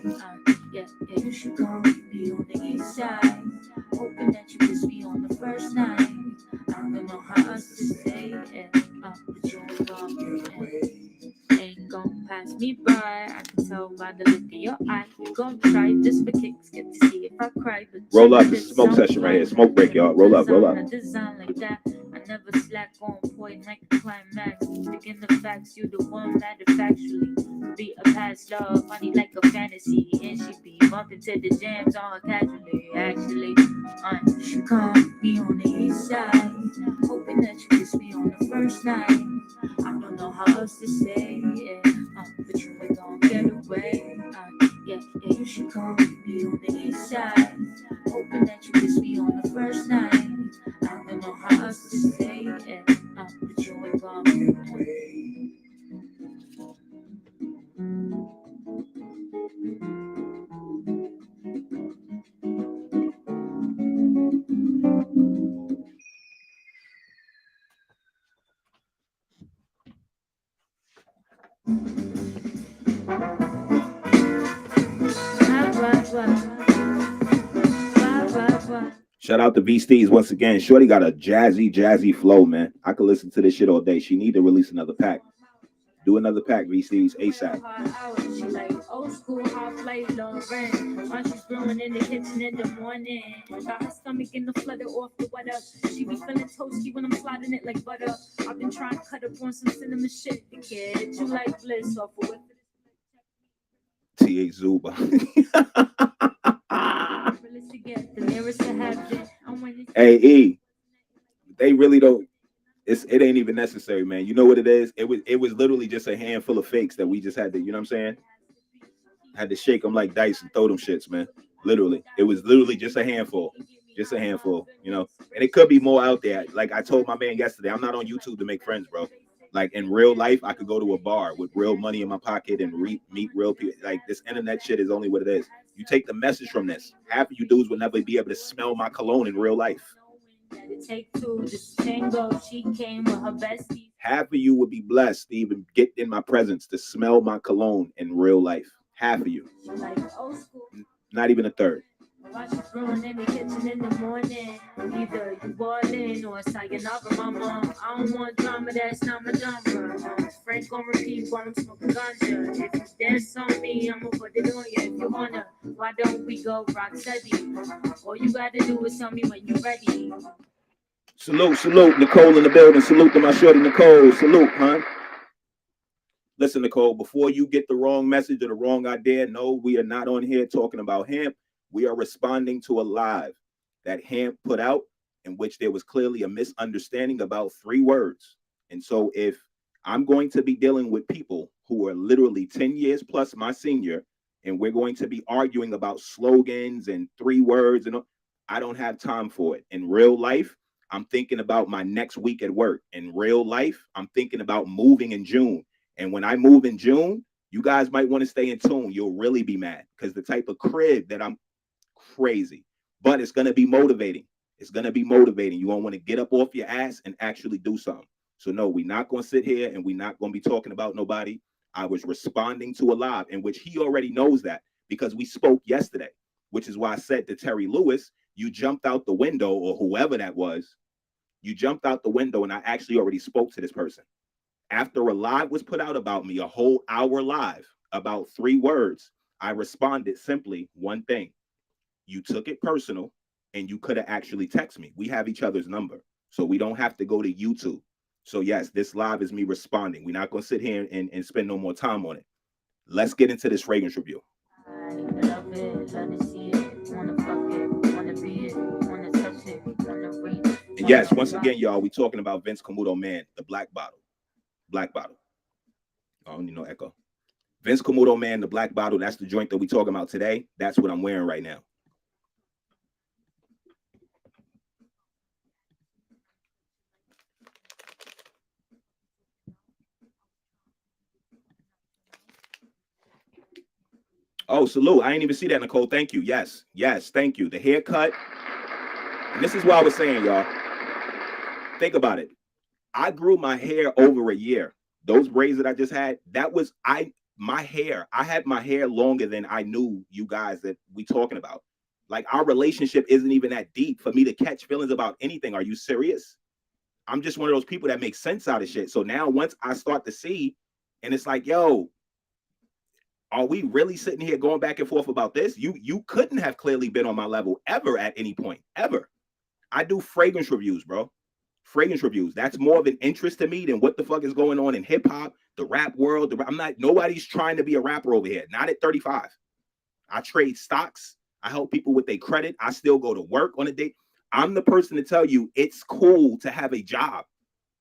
Yeah, you should call me on the east side. Hoping that you kiss me on the first night. I don't know how else to say it, but you ain't gonna get away. Ain't gonna pass me by. I can tell by the look in your eye. You gon' try just for kicks, get to see if I cry. But roll up, this smoke session right here. Smoke break, y'all. Roll up, roll up. Design like that. I never slack on point like a climax. Picking the facts, you the one matter factually. Be a past love, funny like a fantasy. And she be bumping to the jams on her casually. Actually, she called me on the east side, hoping that you kiss me on the first night. I don't know how else to say it, but you ain't gonna get away. Yeah, you should call me on the east side, hoping that you kiss me on the first night. I don't know how else to say it, but you ain't gonna get away. Shout out to V Steez once again. Shorty got a jazzy flow, man. I could listen to this shit all day. She need to release another pack. Do another pack, V Steez, ASAP. She like old school hot plate Lauren. While she's brewing in the kitchen in the morning. Got her stomach in the flutter off the weather. She be feeling toasty when I'm sliding it like butter. I've been trying to cut up on some cinnamon shit. The kid, you like bliss off of it. T.H. Zuba. Hey, E, they really don't. It ain't even necessary, man. You know what it is? It was literally just a handful of fakes that we just had to, you know what I'm saying? Had to shake them like dice and throw them shits, man. Literally, it was literally just a handful, you know. And it could be more out there. Like I told my man yesterday, I'm not on YouTube to make friends, bro. Like in real life, I could go to a bar with real money in my pocket and meet real people. Like this internet shit is only what it is. You take the message from this. Half of you dudes would never be able to smell my cologne in real life. Half of you would be blessed to even get in my presence to smell my cologne in real life. Half of you. Not even a third. Watch you throwing in the kitchen in the morning. Either you ballin' or sayonara, mama. I don't want drama, that's not my genre. Frank gon' repeat while I'm smoking ganja. If you dance on me, I'ma put it on you. If you wanna, why don't we go rock steady? All you gotta do is tell me when you're ready. Salute, Nicole in the building. Salute to my shorty Nicole. Salute, huh? Listen, Nicole, before you get the wrong message or the wrong idea, no, we are not on here talking about hemp. We are responding to a live that Hamp put out in which there was clearly a misunderstanding about 3 words. And so if I'm going to be dealing with people who are literally 10 years plus my senior, and we're going to be arguing about slogans and 3 words, and I don't have time for it. In real life, I'm thinking about my next week at work. In real life, I'm thinking about moving in June. And when I move in June, you guys might want to stay in tune. You'll really be mad because the type of crib that I'm crazy, but it's going to be motivating. It's going to be motivating. You won't want to get up off your ass and actually do something. So no, we're not going to sit here and we're not going to be talking about nobody. I was responding to a live in which he already knows that because we spoke yesterday, which is why I said to Terry Lewis, you jumped out the window or whoever that was. You jumped out the window and I actually already spoke to this person. After a live was put out about me, a whole hour live about 3 words, I responded simply one thing. You took it personal and you could have actually texted me. We have each other's number, so we don't have to go to YouTube. So yes, this live is me responding. We're not going to sit here and spend no more time on it. Let's get into this fragrance review. I love it, love to see it, wanna fuck it, wanna be it, wanna touch it, wanna read it. And yes, once again, y'all, we talking about Vince Camuto Man, the black bottle. Black bottle. I don't need no echo. Vince Camuto Man, the black bottle. That's the joint that we talking about today. That's what I'm wearing right now. Oh, salute. I didn't even see that, Nicole. Thank you. Yes, thank you. The haircut. And this is what I was saying, y'all. Think about it. I grew my hair over a year. Those braids that I just had, that was my hair. I had my hair longer than I knew you guys that we talking about. Like our relationship isn't even that deep for me to catch feelings about anything. Are you serious? I'm just one of those people that makes sense out of shit. So now once I start to see, and it's like, yo, are we really sitting here going back and forth about this? You couldn't have clearly been on my level ever at any point, ever. I do fragrance reviews, bro. Fragrance reviews. That's more of an interest to me than what the fuck is going on in hip hop, the rap world. I'm not, nobody's trying to be a rapper over here. Not at 35. I trade stocks. I help people with their credit. I still go to work on a day. I'm the person to tell you it's cool to have a job.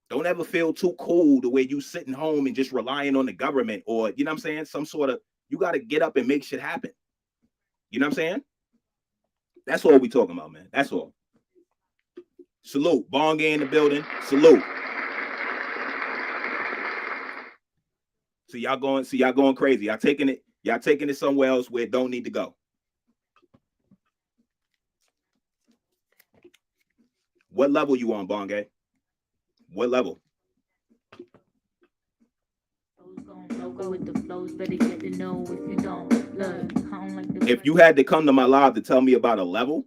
Don't ever feel too cool the way you sitting home and just relying on the government or, you know what I'm saying? Some sort of, you got to get up and make shit happen. You know what I'm saying? That's all we talking about, man. That's all. Salute. Bonga in the building. Salute. See y'all going crazy. Y'all taking it somewhere else where it don't need to go. What level you on, Bonga? What level? If you had to come to my live to tell me about a level,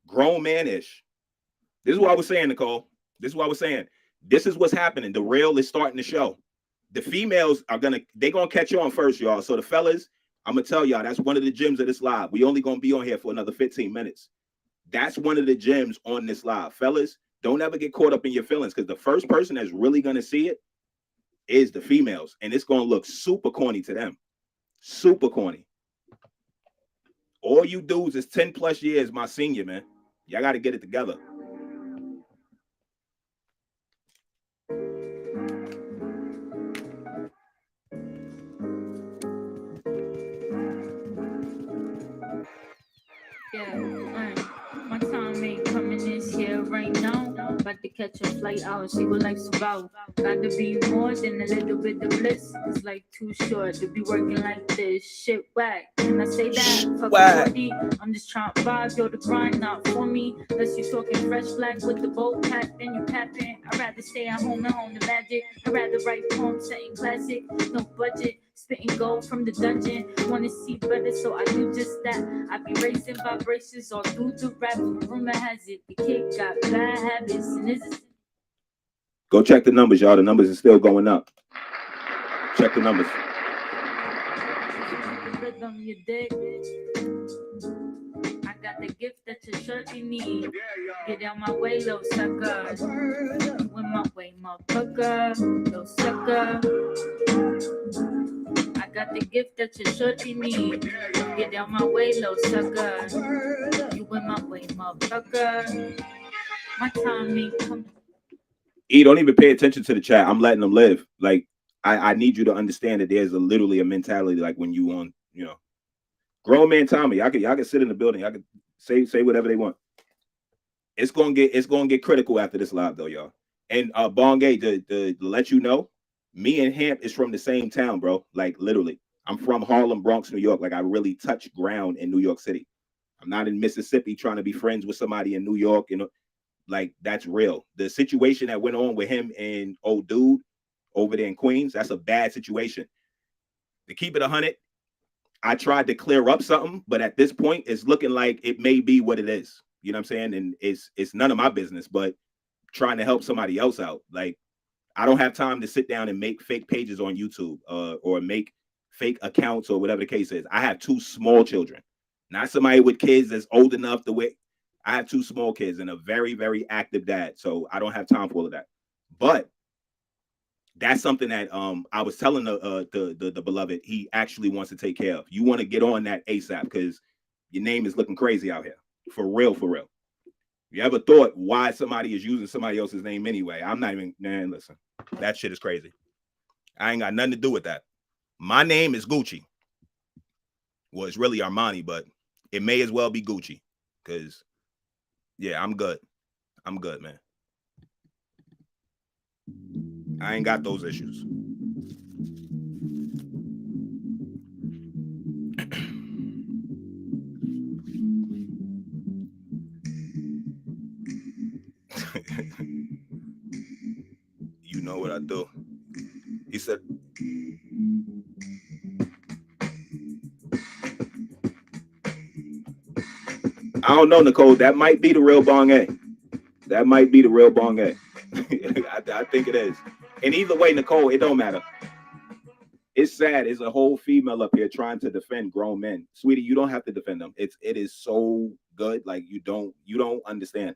grown man-ish. This is what I was saying, Nicole. This is what I was saying. This is what's happening. The rail is starting to show. The females are gonna catch on first, y'all. So the fellas, I'm gonna tell y'all that's one of the gems of this live. We only gonna be on here for another 15 minutes. That's one of the gems on this live. Fellas, don't ever get caught up in your feelings because the first person that's really gonna see it is the females, and it's gonna look super corny to them. Super corny. All you dudes is 10 plus years my senior, man. Y'all got to get it together. Yeah, my time ain't coming this year right now. About to catch a flight out, see what life's about. Got to be more than a little bit of bliss. It's like too short to be working like this. Shit whack. Can I say that? Fuck Whack. 40. I'm just trying to vibe, yo, the grind not for me. Unless you talking fresh black with the bold pack, then you capping. I'd rather stay at home and home the magic. I'd rather write poems setting classic. No budget. Spitting gold from the dungeon. Wanna see better, so I do just that. I be raising vibrations all through the rap. Rumor has it, the kid got bad habits, and this is. Go check the numbers, y'all. The numbers are still going up. Check the numbers. Rhythm, you dig? I got the gift that you surely need. Get out my way, little sucker. You in my way, motherfucker. Little sucker. I got the gift that you surely need. Get out my way, little sucker. You in my way, motherfucker. My time ain't come. E, don't even pay attention to the chat. I'm letting them live. Like, I need you to understand that there's literally a mentality like when you on, grown man Tommy. Y'all can sit in the building. Y'all can say whatever they want. It's gonna get critical after this live though, y'all. And Bongay, to let you know, me and Hamp is from the same town, bro. Like literally. I'm from Harlem, Bronx, New York. Like I really touch ground in New York City. I'm not in Mississippi trying to be friends with somebody in New York, like that's real. The situation that went on with him and old dude over there in Queens, that's a bad situation. To keep it 100, I tried to clear up something, but at this point, it's looking like it may be what it is. You know what I'm saying? And it's none of my business, but trying to help somebody else out. Like I don't have time to sit down and make fake pages on YouTube or make fake accounts or whatever the case is. I have 2 small children, not somebody with kids that's old enough to wait. I have 2 small kids and a very, very active dad. So I don't have time for all of that. But that's something that I was telling the beloved he actually wants to take care of. You want to get on that ASAP because your name is looking crazy out here. For real, for real. You ever thought why somebody is using somebody else's name anyway? I'm not even, man, listen. That shit is crazy. I ain't got nothing to do with that. My name is Gucci. Well, it's really Armani, but it may as well be Gucci. Because, yeah, I'm good. I'm good, man. I ain't got those issues. You know what I do. He said, I don't know, Nicole. That might be the real Bong A. That might be the real Bong A. I think it is. And either way, Nicole, it don't matter. It's sad. It's a whole female up here trying to defend grown men. Sweetie, you don't have to defend them. It is so good. Like you don't understand.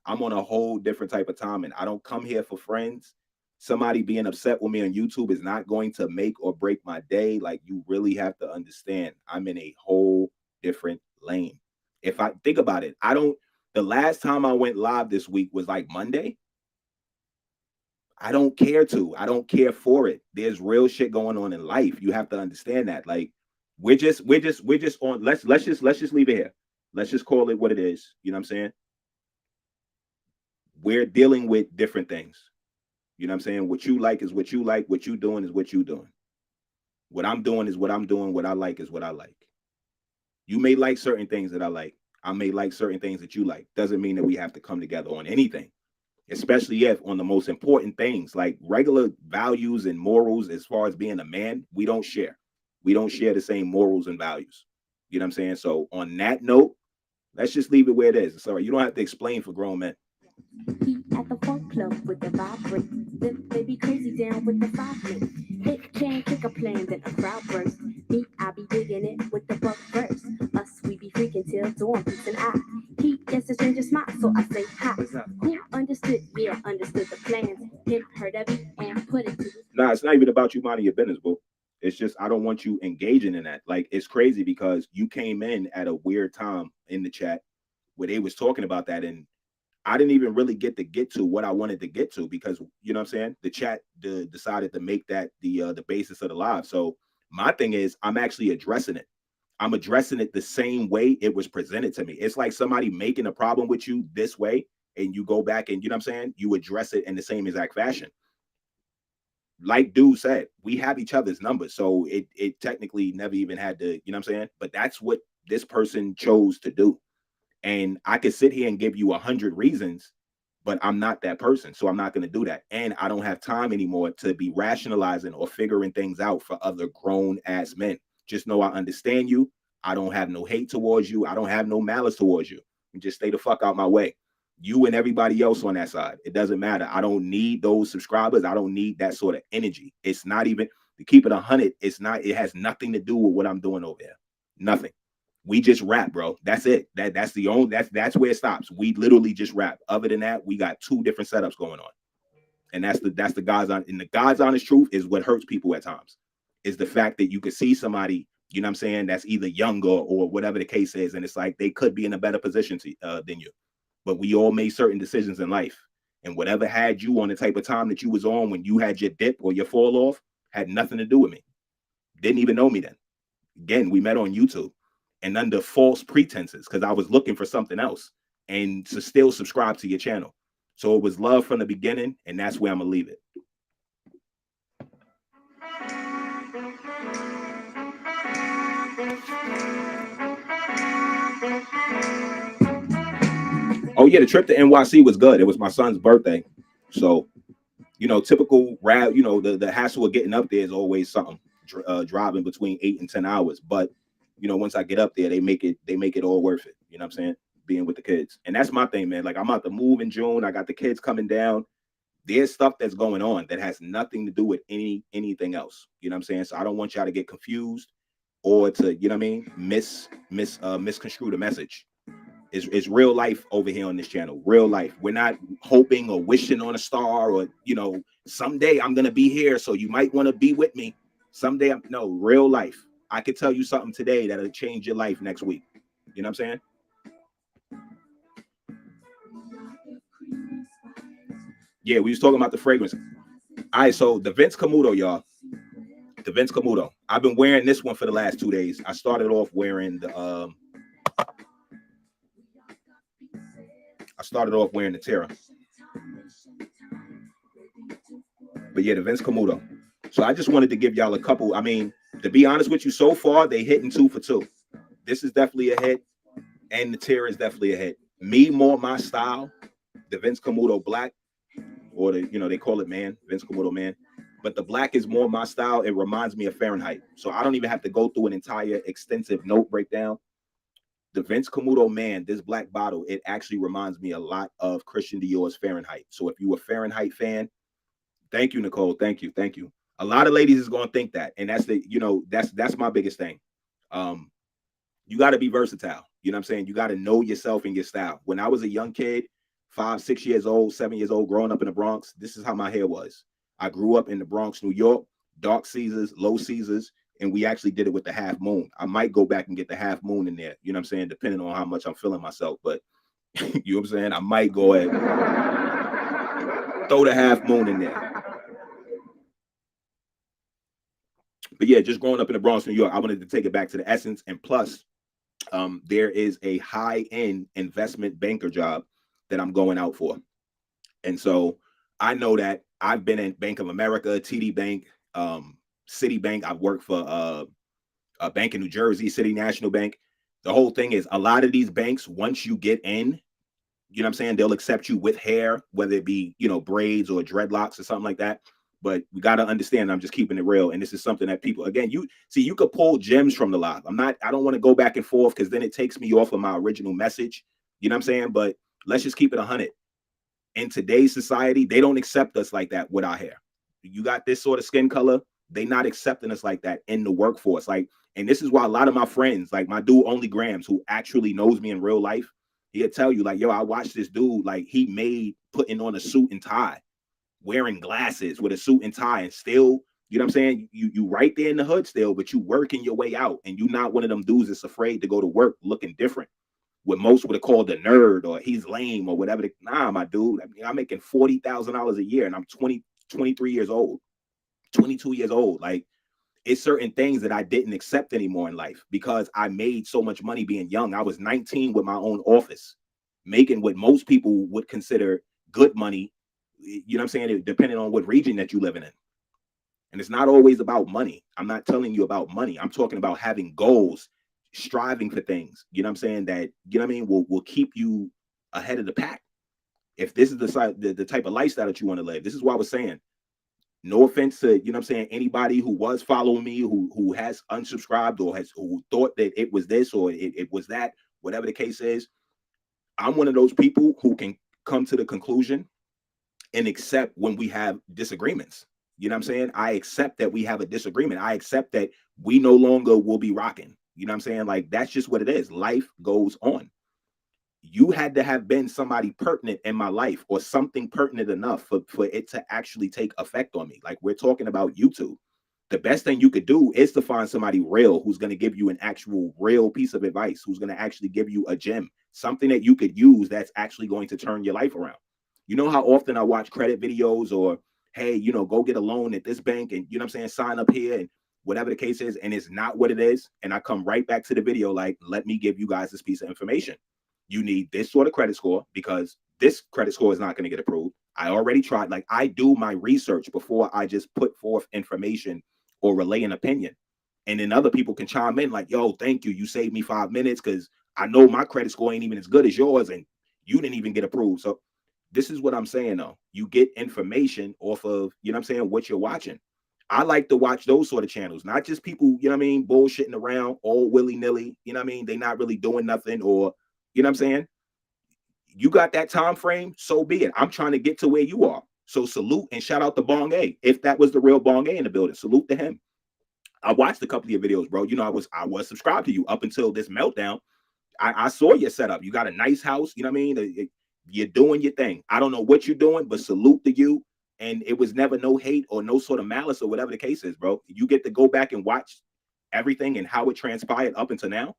I'm on a whole different type of time, and I don't come here for friends. Somebody being upset with me on YouTube is not going to make or break my day. Like you really have to understand. I'm in a whole different lane. If I think about it, the last time I went live this week was like Monday. I don't care to. I don't care for it. There's real shit going on in life. You have to understand that. Like we're just on. Let's just leave it here. Let's just call it what it is. You know what I'm saying? We're dealing with different things. You know what I'm saying? What you like is what you like. What you doing is what you doing. What I'm doing is what I'm doing. What I like is what I like. You may like certain things that I like. I may like certain things that you like. Doesn't mean that we have to come together on anything. Especially if on the most important things like regular values and morals, as far as being a man, we don't share. We don't share the same morals and values. You know what I'm saying? So on that note, let's just leave it where it is. Sorry, you don't have to explain for grown men. He at the funk club with the vibrate. Then they be crazy down with the vibrate. Hit can kick a plan, then a crowd burst. Me, I be digging it with the buck verse. Us, we be freaking till dawn, peace and I. He gets a stranger smile, so I say hi. Who understood? Yeah, understood the plans. Hit heard of it and put it to. Nah, it's not even about you minding your business, boo. It's just I don't want you engaging in that. Like it's crazy because you came in at a weird time in the chat where they was talking about that, and I didn't even really get to what I wanted to get to because you know what I'm saying. The chat decided to make that the basis of the live. So my thing is I'm actually addressing it. I'm addressing it the same way it was presented to me. It's like somebody making a problem with you this way, and you go back and you know what I'm saying. You address it in the same exact fashion. Like dude said, we have each other's numbers, so it technically never even had to, you know what I'm saying. But that's what this person chose to do. And I could sit here and give you 100 reasons, but I'm not that person. So I'm not going to do that. And I don't have time anymore to be rationalizing or figuring things out for other grown ass men. Just know I understand you. I don't have no hate towards you. I don't have no malice towards you. Just stay the fuck out my way. You and everybody else on that side. It doesn't matter. I don't need those subscribers. I don't need that sort of energy. It's not even to keep it 100. It's not, it has nothing to do with what I'm doing over here. Nothing. We just rap, bro. That's it. That's the only that's where it stops. We literally just rap. Other than that, we got two different setups going on. And that's the God's on and the God's honest truth is what hurts people at times. Is the fact that you could see somebody, you know what I'm saying, that's either younger or whatever the case is, and it's like they could be in a better position than you. But we all made certain decisions in life. And whatever had you on the type of time that you was on when you had your dip or your fall off had nothing to do with me. Didn't even know me then. Again, we met on YouTube and under false pretenses because I was looking for something else and to still subscribe to your channel. So it was love from the beginning, and that's where I'm gonna leave it. Oh yeah, the trip to NYC was good. It was my son's birthday, so you know, typical rap. You know, the hassle of getting up there is always something. Driving between 8 and 10 hours, but you know, once I get up there, they make it all worth it. You know what I'm saying? Being with the kids, and that's my thing, man. Like I'm about to move in June. I got the kids coming down. There's stuff that's going on that has nothing to do with anything else. You know what I'm saying? So I don't want y'all to get confused or to, you know what I mean, misconstrue the message. It's real life over here on this channel. Real life. We're not hoping or wishing on a star or, you know, someday I'm gonna be here, so you might want to be with me. Someday no, real life. I could tell you something today that'll change your life next week. You know what I'm saying? Yeah, we was talking about the fragrance. All right, so the Vince Camuto, y'all. The Vince Camuto. I've been wearing this one for the last 2 days. I started off wearing the Terra. But yeah, the Vince Camuto. So I just wanted to give y'all a couple. I mean, to be honest with you, so far they hitting 2 for 2. This is definitely a hit, and the Terra is definitely a hit. Me more my style. The Vince Camuto black, or the, you know, they call it man, Vince Camuto man. But the black is more my style. It reminds me of Fahrenheit. So I don't even have to go through an entire extensive note breakdown. The Vince Camuto man, this black bottle, it actually reminds me a lot of Christian Dior's Fahrenheit. So if you a Fahrenheit fan, thank you, Nicole. Thank you. Thank you. A lot of ladies is going to think that. And that's the, you know, that's my biggest thing. You got to be versatile. You know what I'm saying? You got to know yourself and your style. When I was a young kid, 5, 6 years old, 7 years old, growing up in the Bronx, this is how my hair was. I grew up in the Bronx, New York, dark Caesars, low Caesars, and we actually did it with the half moon. I might go back and get the half moon in there, you know what I'm saying, depending on how much I'm feeling myself. But you know what I'm saying? I might go ahead throw the half moon in there. But yeah, just growing up in the Bronx, New York, I wanted to take it back to the essence. And plus, there is a high-end investment banker job that I'm going out for. And so I know that I've been in Bank of America, TD Bank, Citibank. I've worked for a bank in New Jersey, City National Bank. The whole thing is a lot of these banks, once you get in, you know what I'm saying, they'll accept you with hair, whether it be, you know, braids or dreadlocks or something like that. But we got to understand, I'm just keeping it real. And this is something that people, again, you see, you could pull gems from the live. I don't want to go back and forth because then it takes me off of my original message. You know what I'm saying? But let's just keep it 100. In today's society, they don't accept us like that with our hair. You got this sort of skin color, they not accepting us like that in the workforce. Like, and this is why a lot of my friends, like my dude Only Grams, who actually knows me in real life, he'll tell you, like, yo, I watched this dude, like he made putting on a suit and tie, wearing glasses with a suit and tie, and still You know what I'm saying? You right there in the hood still, but you working your way out, and you not one of them dudes that's afraid to go to work looking different. What most would have called a nerd or he's lame or whatever. Nah, my dude. I mean, I'm making $40,000 a year, and I'm 23 years old, 22 years old. Like, it's certain things that I didn't accept anymore in life because I made so much money being young. I was 19 with my own office, making what most people would consider good money. You know what I'm saying? Depending on what region that you living in. And it's not always about money. I'm not telling you about money. I'm talking about having goals, striving for things. You know what I'm saying? That, you know what I mean, will keep you ahead of the pack. If this is the type of lifestyle that you want to live, this is what I was saying. No offense to, you know what I'm saying, anybody who was following me, who has unsubscribed or who thought that it was this or it was that, whatever the case is. I'm one of those people who can come to the conclusion and accept when we have disagreements. You know what I'm saying? I accept that we have a disagreement. I accept that we no longer will be rocking. You know what I'm saying? Like, that's just what it is. Life goes on. You had to have been somebody pertinent in my life or something pertinent enough for it to actually take effect on me. Like, we're talking about YouTube. The best thing you could do is to find somebody real who's going to give you an actual real piece of advice, who's going to actually give you a gem, something that you could use that's actually going to turn your life around. You know how often I watch credit videos or, hey, you know, go get a loan at this bank and, you know what I'm saying, sign up here and whatever the case is, and it's not what it is. And I come right back to the video like, let me give you guys this piece of information. You need this sort of credit score because this credit score is not going to get approved. I already tried. Like, I do my research before I just put forth information or relay an opinion. And then other people can chime in like, yo, thank you. You saved me 5 minutes because I know my credit score ain't even as good as yours and you didn't even get approved. So this is what I'm saying, though. You get information off of, you know what I'm saying, what you're watching. I like to watch those sort of channels, not just people, you know what I mean, bullshitting around all willy-nilly. You know what I mean? They're not really doing nothing or, you know what I'm saying? You got that time frame, so be it. I'm trying to get to where you are. So salute and shout out to Bong A. If that was the real Bong A in the building, salute to him. I watched a couple of your videos, bro. You know, I was subscribed to you up until this meltdown. I saw your setup. You got a nice house. You know what I mean? You're doing your thing. I don't know what you're doing, but salute to you. And it was never no hate or no sort of malice or whatever the case is, bro. You get to go back and watch everything and how it transpired up until now.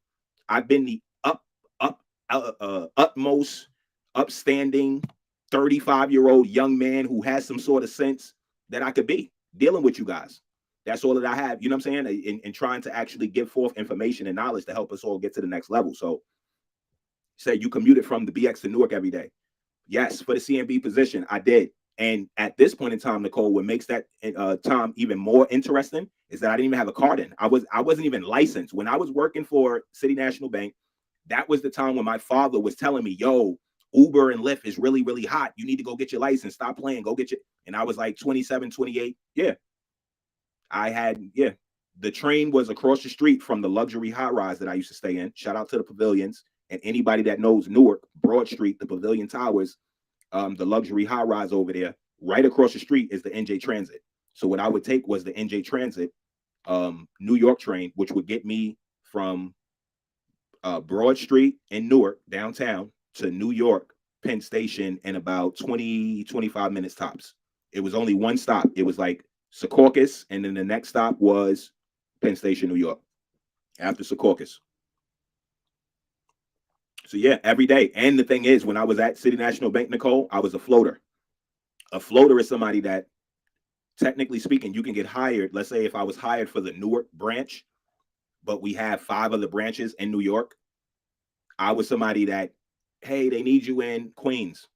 I've been the utmost upstanding 35-year-old young man who has some sort of sense that I could be dealing with you guys. That's all that I have, you know what I'm saying? In trying to actually give forth information and knowledge to help us all get to the next level. So, say you commuted from the BX to Newark every day. Yes, for the CMB position, I did. And at this point in time, Nicole, what makes that time even more interesting is that I didn't even have a card in. I wasn't even licensed. When I was working for City National Bank, that was the time when my father was telling me, yo, Uber and Lyft is really, really hot. You need to go get your license. Stop playing. Go get your. And I was like 27, 28. Yeah. The train was across the street from the luxury high rise that I used to stay in. Shout out to the pavilions and anybody that knows Newark, Broad Street, the Pavilion Towers, the luxury high rise over there. Right across the street is the NJ Transit. So what I would take was the NJ Transit New York train, which would get me from Broad Street in Newark, downtown, to New York Penn Station in about 20, 25 minutes tops. It was only one stop. It was like Secaucus, and then the next stop was Penn Station, New York, after Secaucus. So yeah, every day. And the thing is, when I was at City National Bank, Nicole, I was a floater. A floater is somebody that, technically speaking, you can get hired. Let's say if I was hired for the Newark branch, but we have 5 other branches in New York, I was somebody that, hey, they need you in Queens.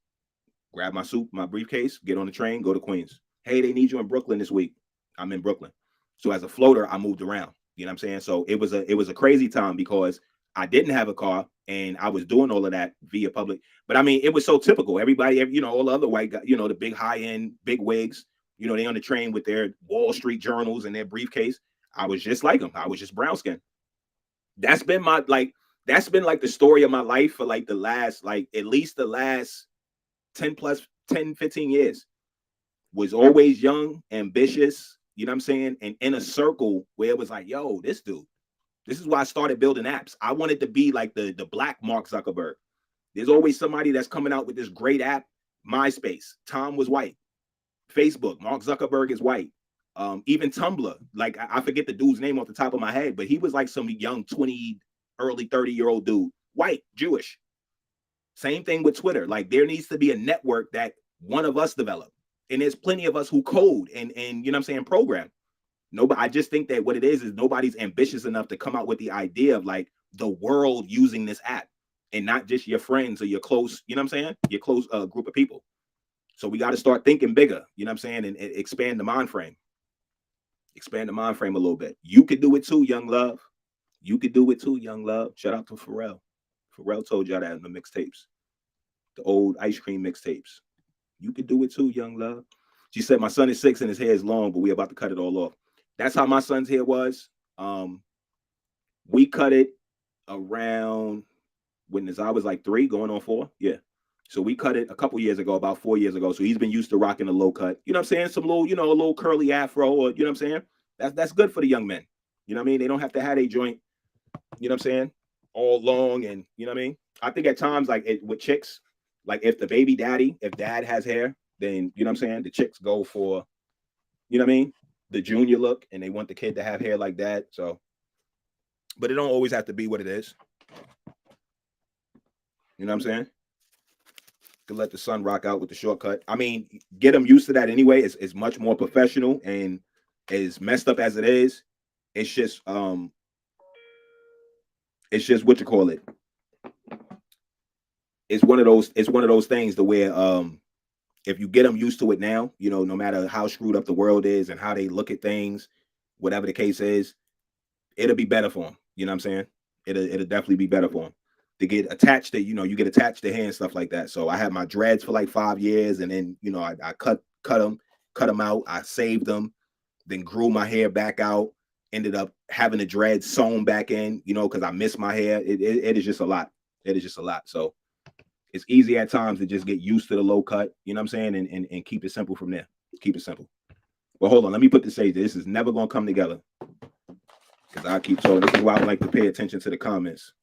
Grab my suit, my briefcase, get on the train, go to Queens. Hey, they need you in Brooklyn this week. I'm in Brooklyn. So as a floater, I moved around. You know what I'm saying? So it was a crazy time because I didn't have a car and I was doing all of that via public. But I mean, it was so typical. Everybody, you know, all the other white guys, you know, the big high-end, big wigs, you know, they on the train with their Wall Street journals and their briefcase. I was just like them. I was just brown skin. That's been that's been like the story of my life for like the last, like at least the last 10, 15 years. Was always young, ambitious, you know what I'm saying? And in a circle where it was like, yo, this dude, this is why I started building apps. I wanted to be like the black Mark Zuckerberg. There's always somebody that's coming out with this great app. MySpace, Tom was white. Facebook, Mark Zuckerberg is white. Even Tumblr, like I forget the dude's name off the top of my head, but he was like some young 20, early 30-year-old dude, white, Jewish. Same thing with Twitter. Like there needs to be a network that one of us develop. And there's plenty of us who code and you know what I'm saying, program. Nobody, I just think that what it is nobody's ambitious enough to come out with the idea of like the world using this app and not just your friends or your close, you know what I'm saying? Your close group of people. So we got to start thinking bigger, you know what I'm saying? And expand the mind frame. Expand the mind frame a little bit. You could do it too, young love. You could do it too, young love. Shout out to Pharrell. Pharrell told y'all that in the mixtapes, the old ice cream mixtapes. You could do it too, young love. She said, my son is 6 and his hair is long, but we about to cut it all off. That's how my son's hair was. We cut it around when I was like 3 going on 4. Yeah. So we cut it a couple years ago, about 4 years ago. So he's been used to rocking a low cut. You know what I'm saying? Some little, you know, a little curly afro, or you know what I'm saying? That's good for the young men. You know what I mean? They don't have to have a joint, you know what I'm saying, all long, and you know what I mean? I think at times, like with chicks, like if dad has hair, then you know what I'm saying, the chicks go for, you know what I mean, the junior look, and they want the kid to have hair like that. So, but it don't always have to be what it is. You know what I'm saying? To let the son rock out with the shortcut. I mean, get them used to that anyway. It's much more professional, and as messed up as it is, it's just what you call it. It's one of those things to where if you get them used to it now, you know, no matter how screwed up the world is and how they look at things, whatever the case is, it'll be better for them. You know what I'm saying? It'll definitely be better for them. To get attached to, you know, you get attached to hair and stuff like that. So I had my dreads for like 5 years, and then, you know, I cut them out. I saved them, then grew my hair back out, ended up having the dreads sewn back in, you know, because I miss my hair. It is just a lot. It is just a lot. So it's easy at times to just get used to the low cut, you know what I'm saying, and keep it simple from there. Keep it simple. Well, hold on. Let me put this sage. This is never going to come together, because I keep talking. This is why I like to pay attention to the comments.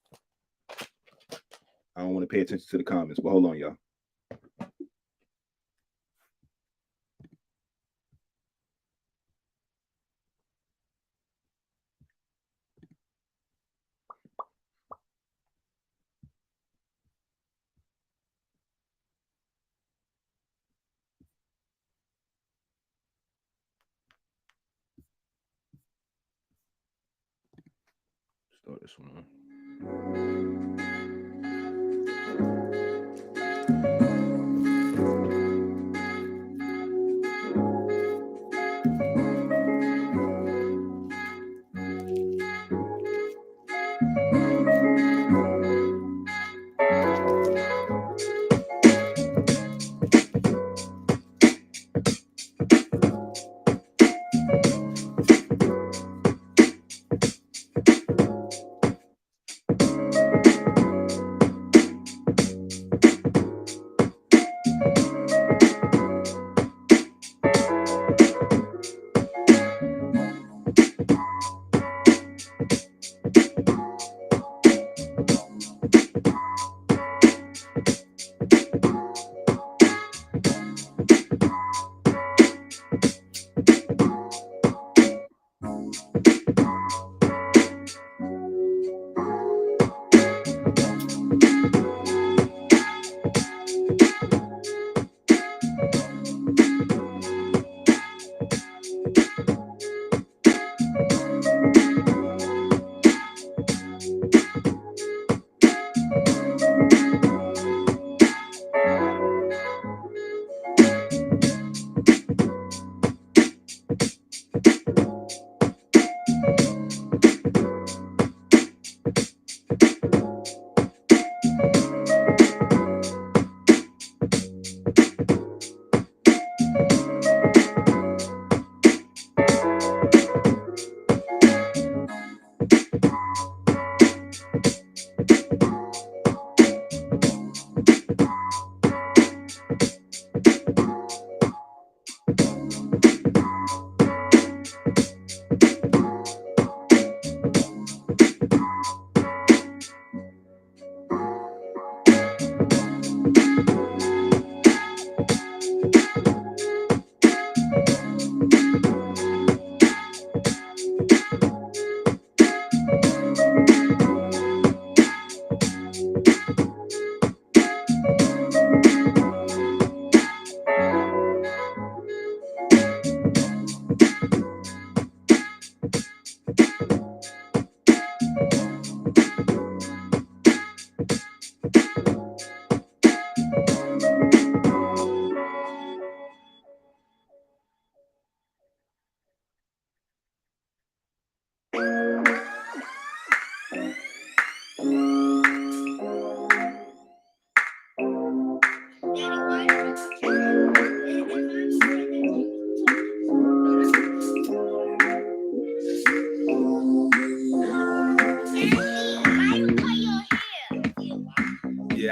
I don't want to pay attention to the comments, but hold on, y'all. Start this one on.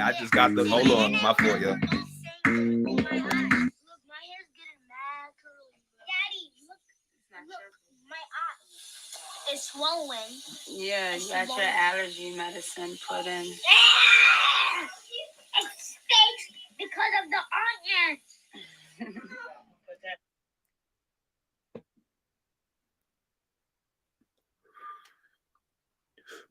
I just got the. Hold on, my fault, yo. It's swollen. Yeah, you got your allergy medicine put in. It stinks because of the onions.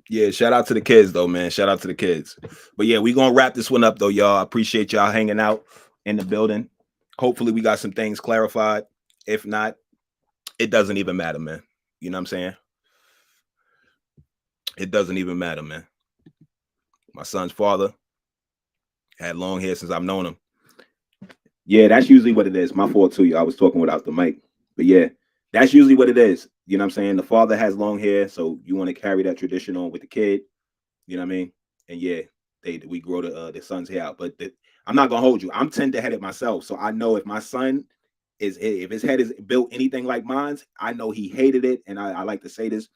Yeah, shout out to the kids though, man. Shout out to the kids. But yeah, we gonna wrap this one up though, y'all. I appreciate y'all hanging out in the building. Hopefully, we got some things clarified. If not, it doesn't even matter, man. You know what I'm saying? It doesn't even matter, man. My son's father had long hair since I've known him. Yeah, that's usually what it is. My fault too. I was talking without the mic. But yeah, that's usually what it is. You know what I'm saying? The father has long hair, so you want to carry that tradition on with the kid. You know what I mean? And yeah, we grow the son's hair out. But I'm not gonna hold you. I'm tender headed myself, so I know if my son if his head is built anything like mine's, I know he hated it. And I like to say this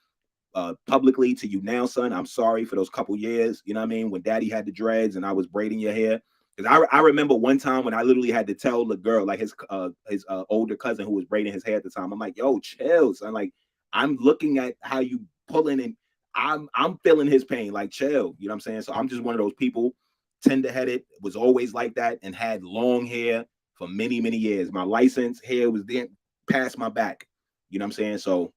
publicly to you now, son. I'm sorry for those couple years. You know what I mean? When daddy had the dreads and I was braiding your hair. Because I remember one time when I literally had to tell the girl, like his older cousin who was braiding his hair at the time, I'm like, yo, chill. So I'm like, I'm looking at how you pulling and I'm feeling his pain, like chill. You know what I'm saying? So I'm just one of those people, tender-headed, was always like that, and had long hair for many, many years. My license hair was then past my back. You know what I'm saying? So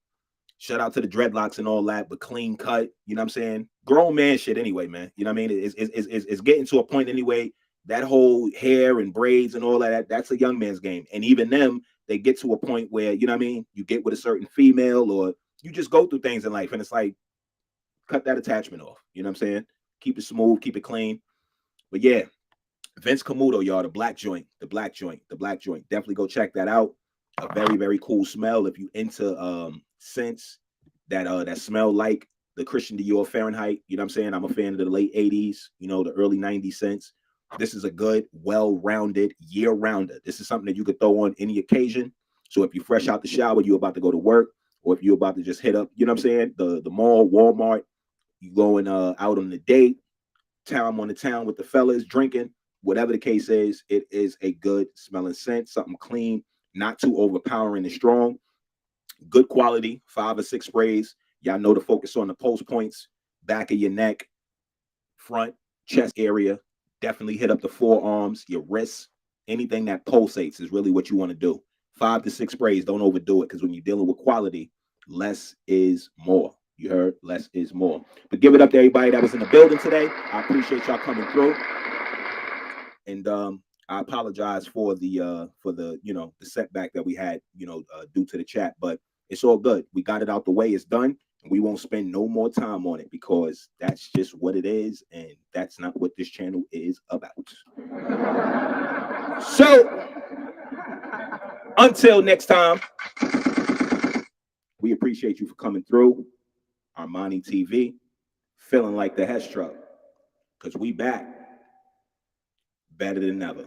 shout out to the dreadlocks and all that, but clean cut. You know what I'm saying? Grown man shit anyway, man. You know what I mean? It's getting to a point anyway. That whole hair and braids and all that, that's a young man's game. And even them, they get to a point where, you know what I mean? You get with a certain female or you just go through things in life. And it's like, cut that attachment off. You know what I'm saying? Keep it smooth, keep it clean. But yeah, Vince Camuto, y'all, the black joint. Definitely go check that out. A very, very cool smell. If you into scents that smell like the Christian Dior Fahrenheit, you know what I'm saying? I'm a fan of the late 80s, you know, the early 90s scents. This is a good, well-rounded year-rounder. This is something that you could throw on any occasion. So if you're fresh out the shower, you're about to go to work, or if you're about to just hit up, you know what I'm saying, the mall, Walmart, you going out on the date, on the town with the fellas, drinking, whatever the case is, it is a good smelling scent, something clean, not too overpowering and strong. Good quality, 5 or 6 sprays. Y'all know to focus on the pulse points, back of your neck, front, chest area. Definitely hit up the forearms, your wrists, anything that pulsates is really what you want to do. 5 to 6 sprays, don't overdo it, because when you're dealing with quality, less is more. You heard? Less is more. But give it up to everybody that was in the building today. I appreciate y'all coming through. And I apologize for the the setback that we had, due to the chat, but it's all good. We got it out the way. It's done. And we won't spend no more time on it because that's just what it is, and that's not what this channel is about. So until next time, we appreciate you for coming through. Armani TV, feeling like the Hess truck, because we back better than ever.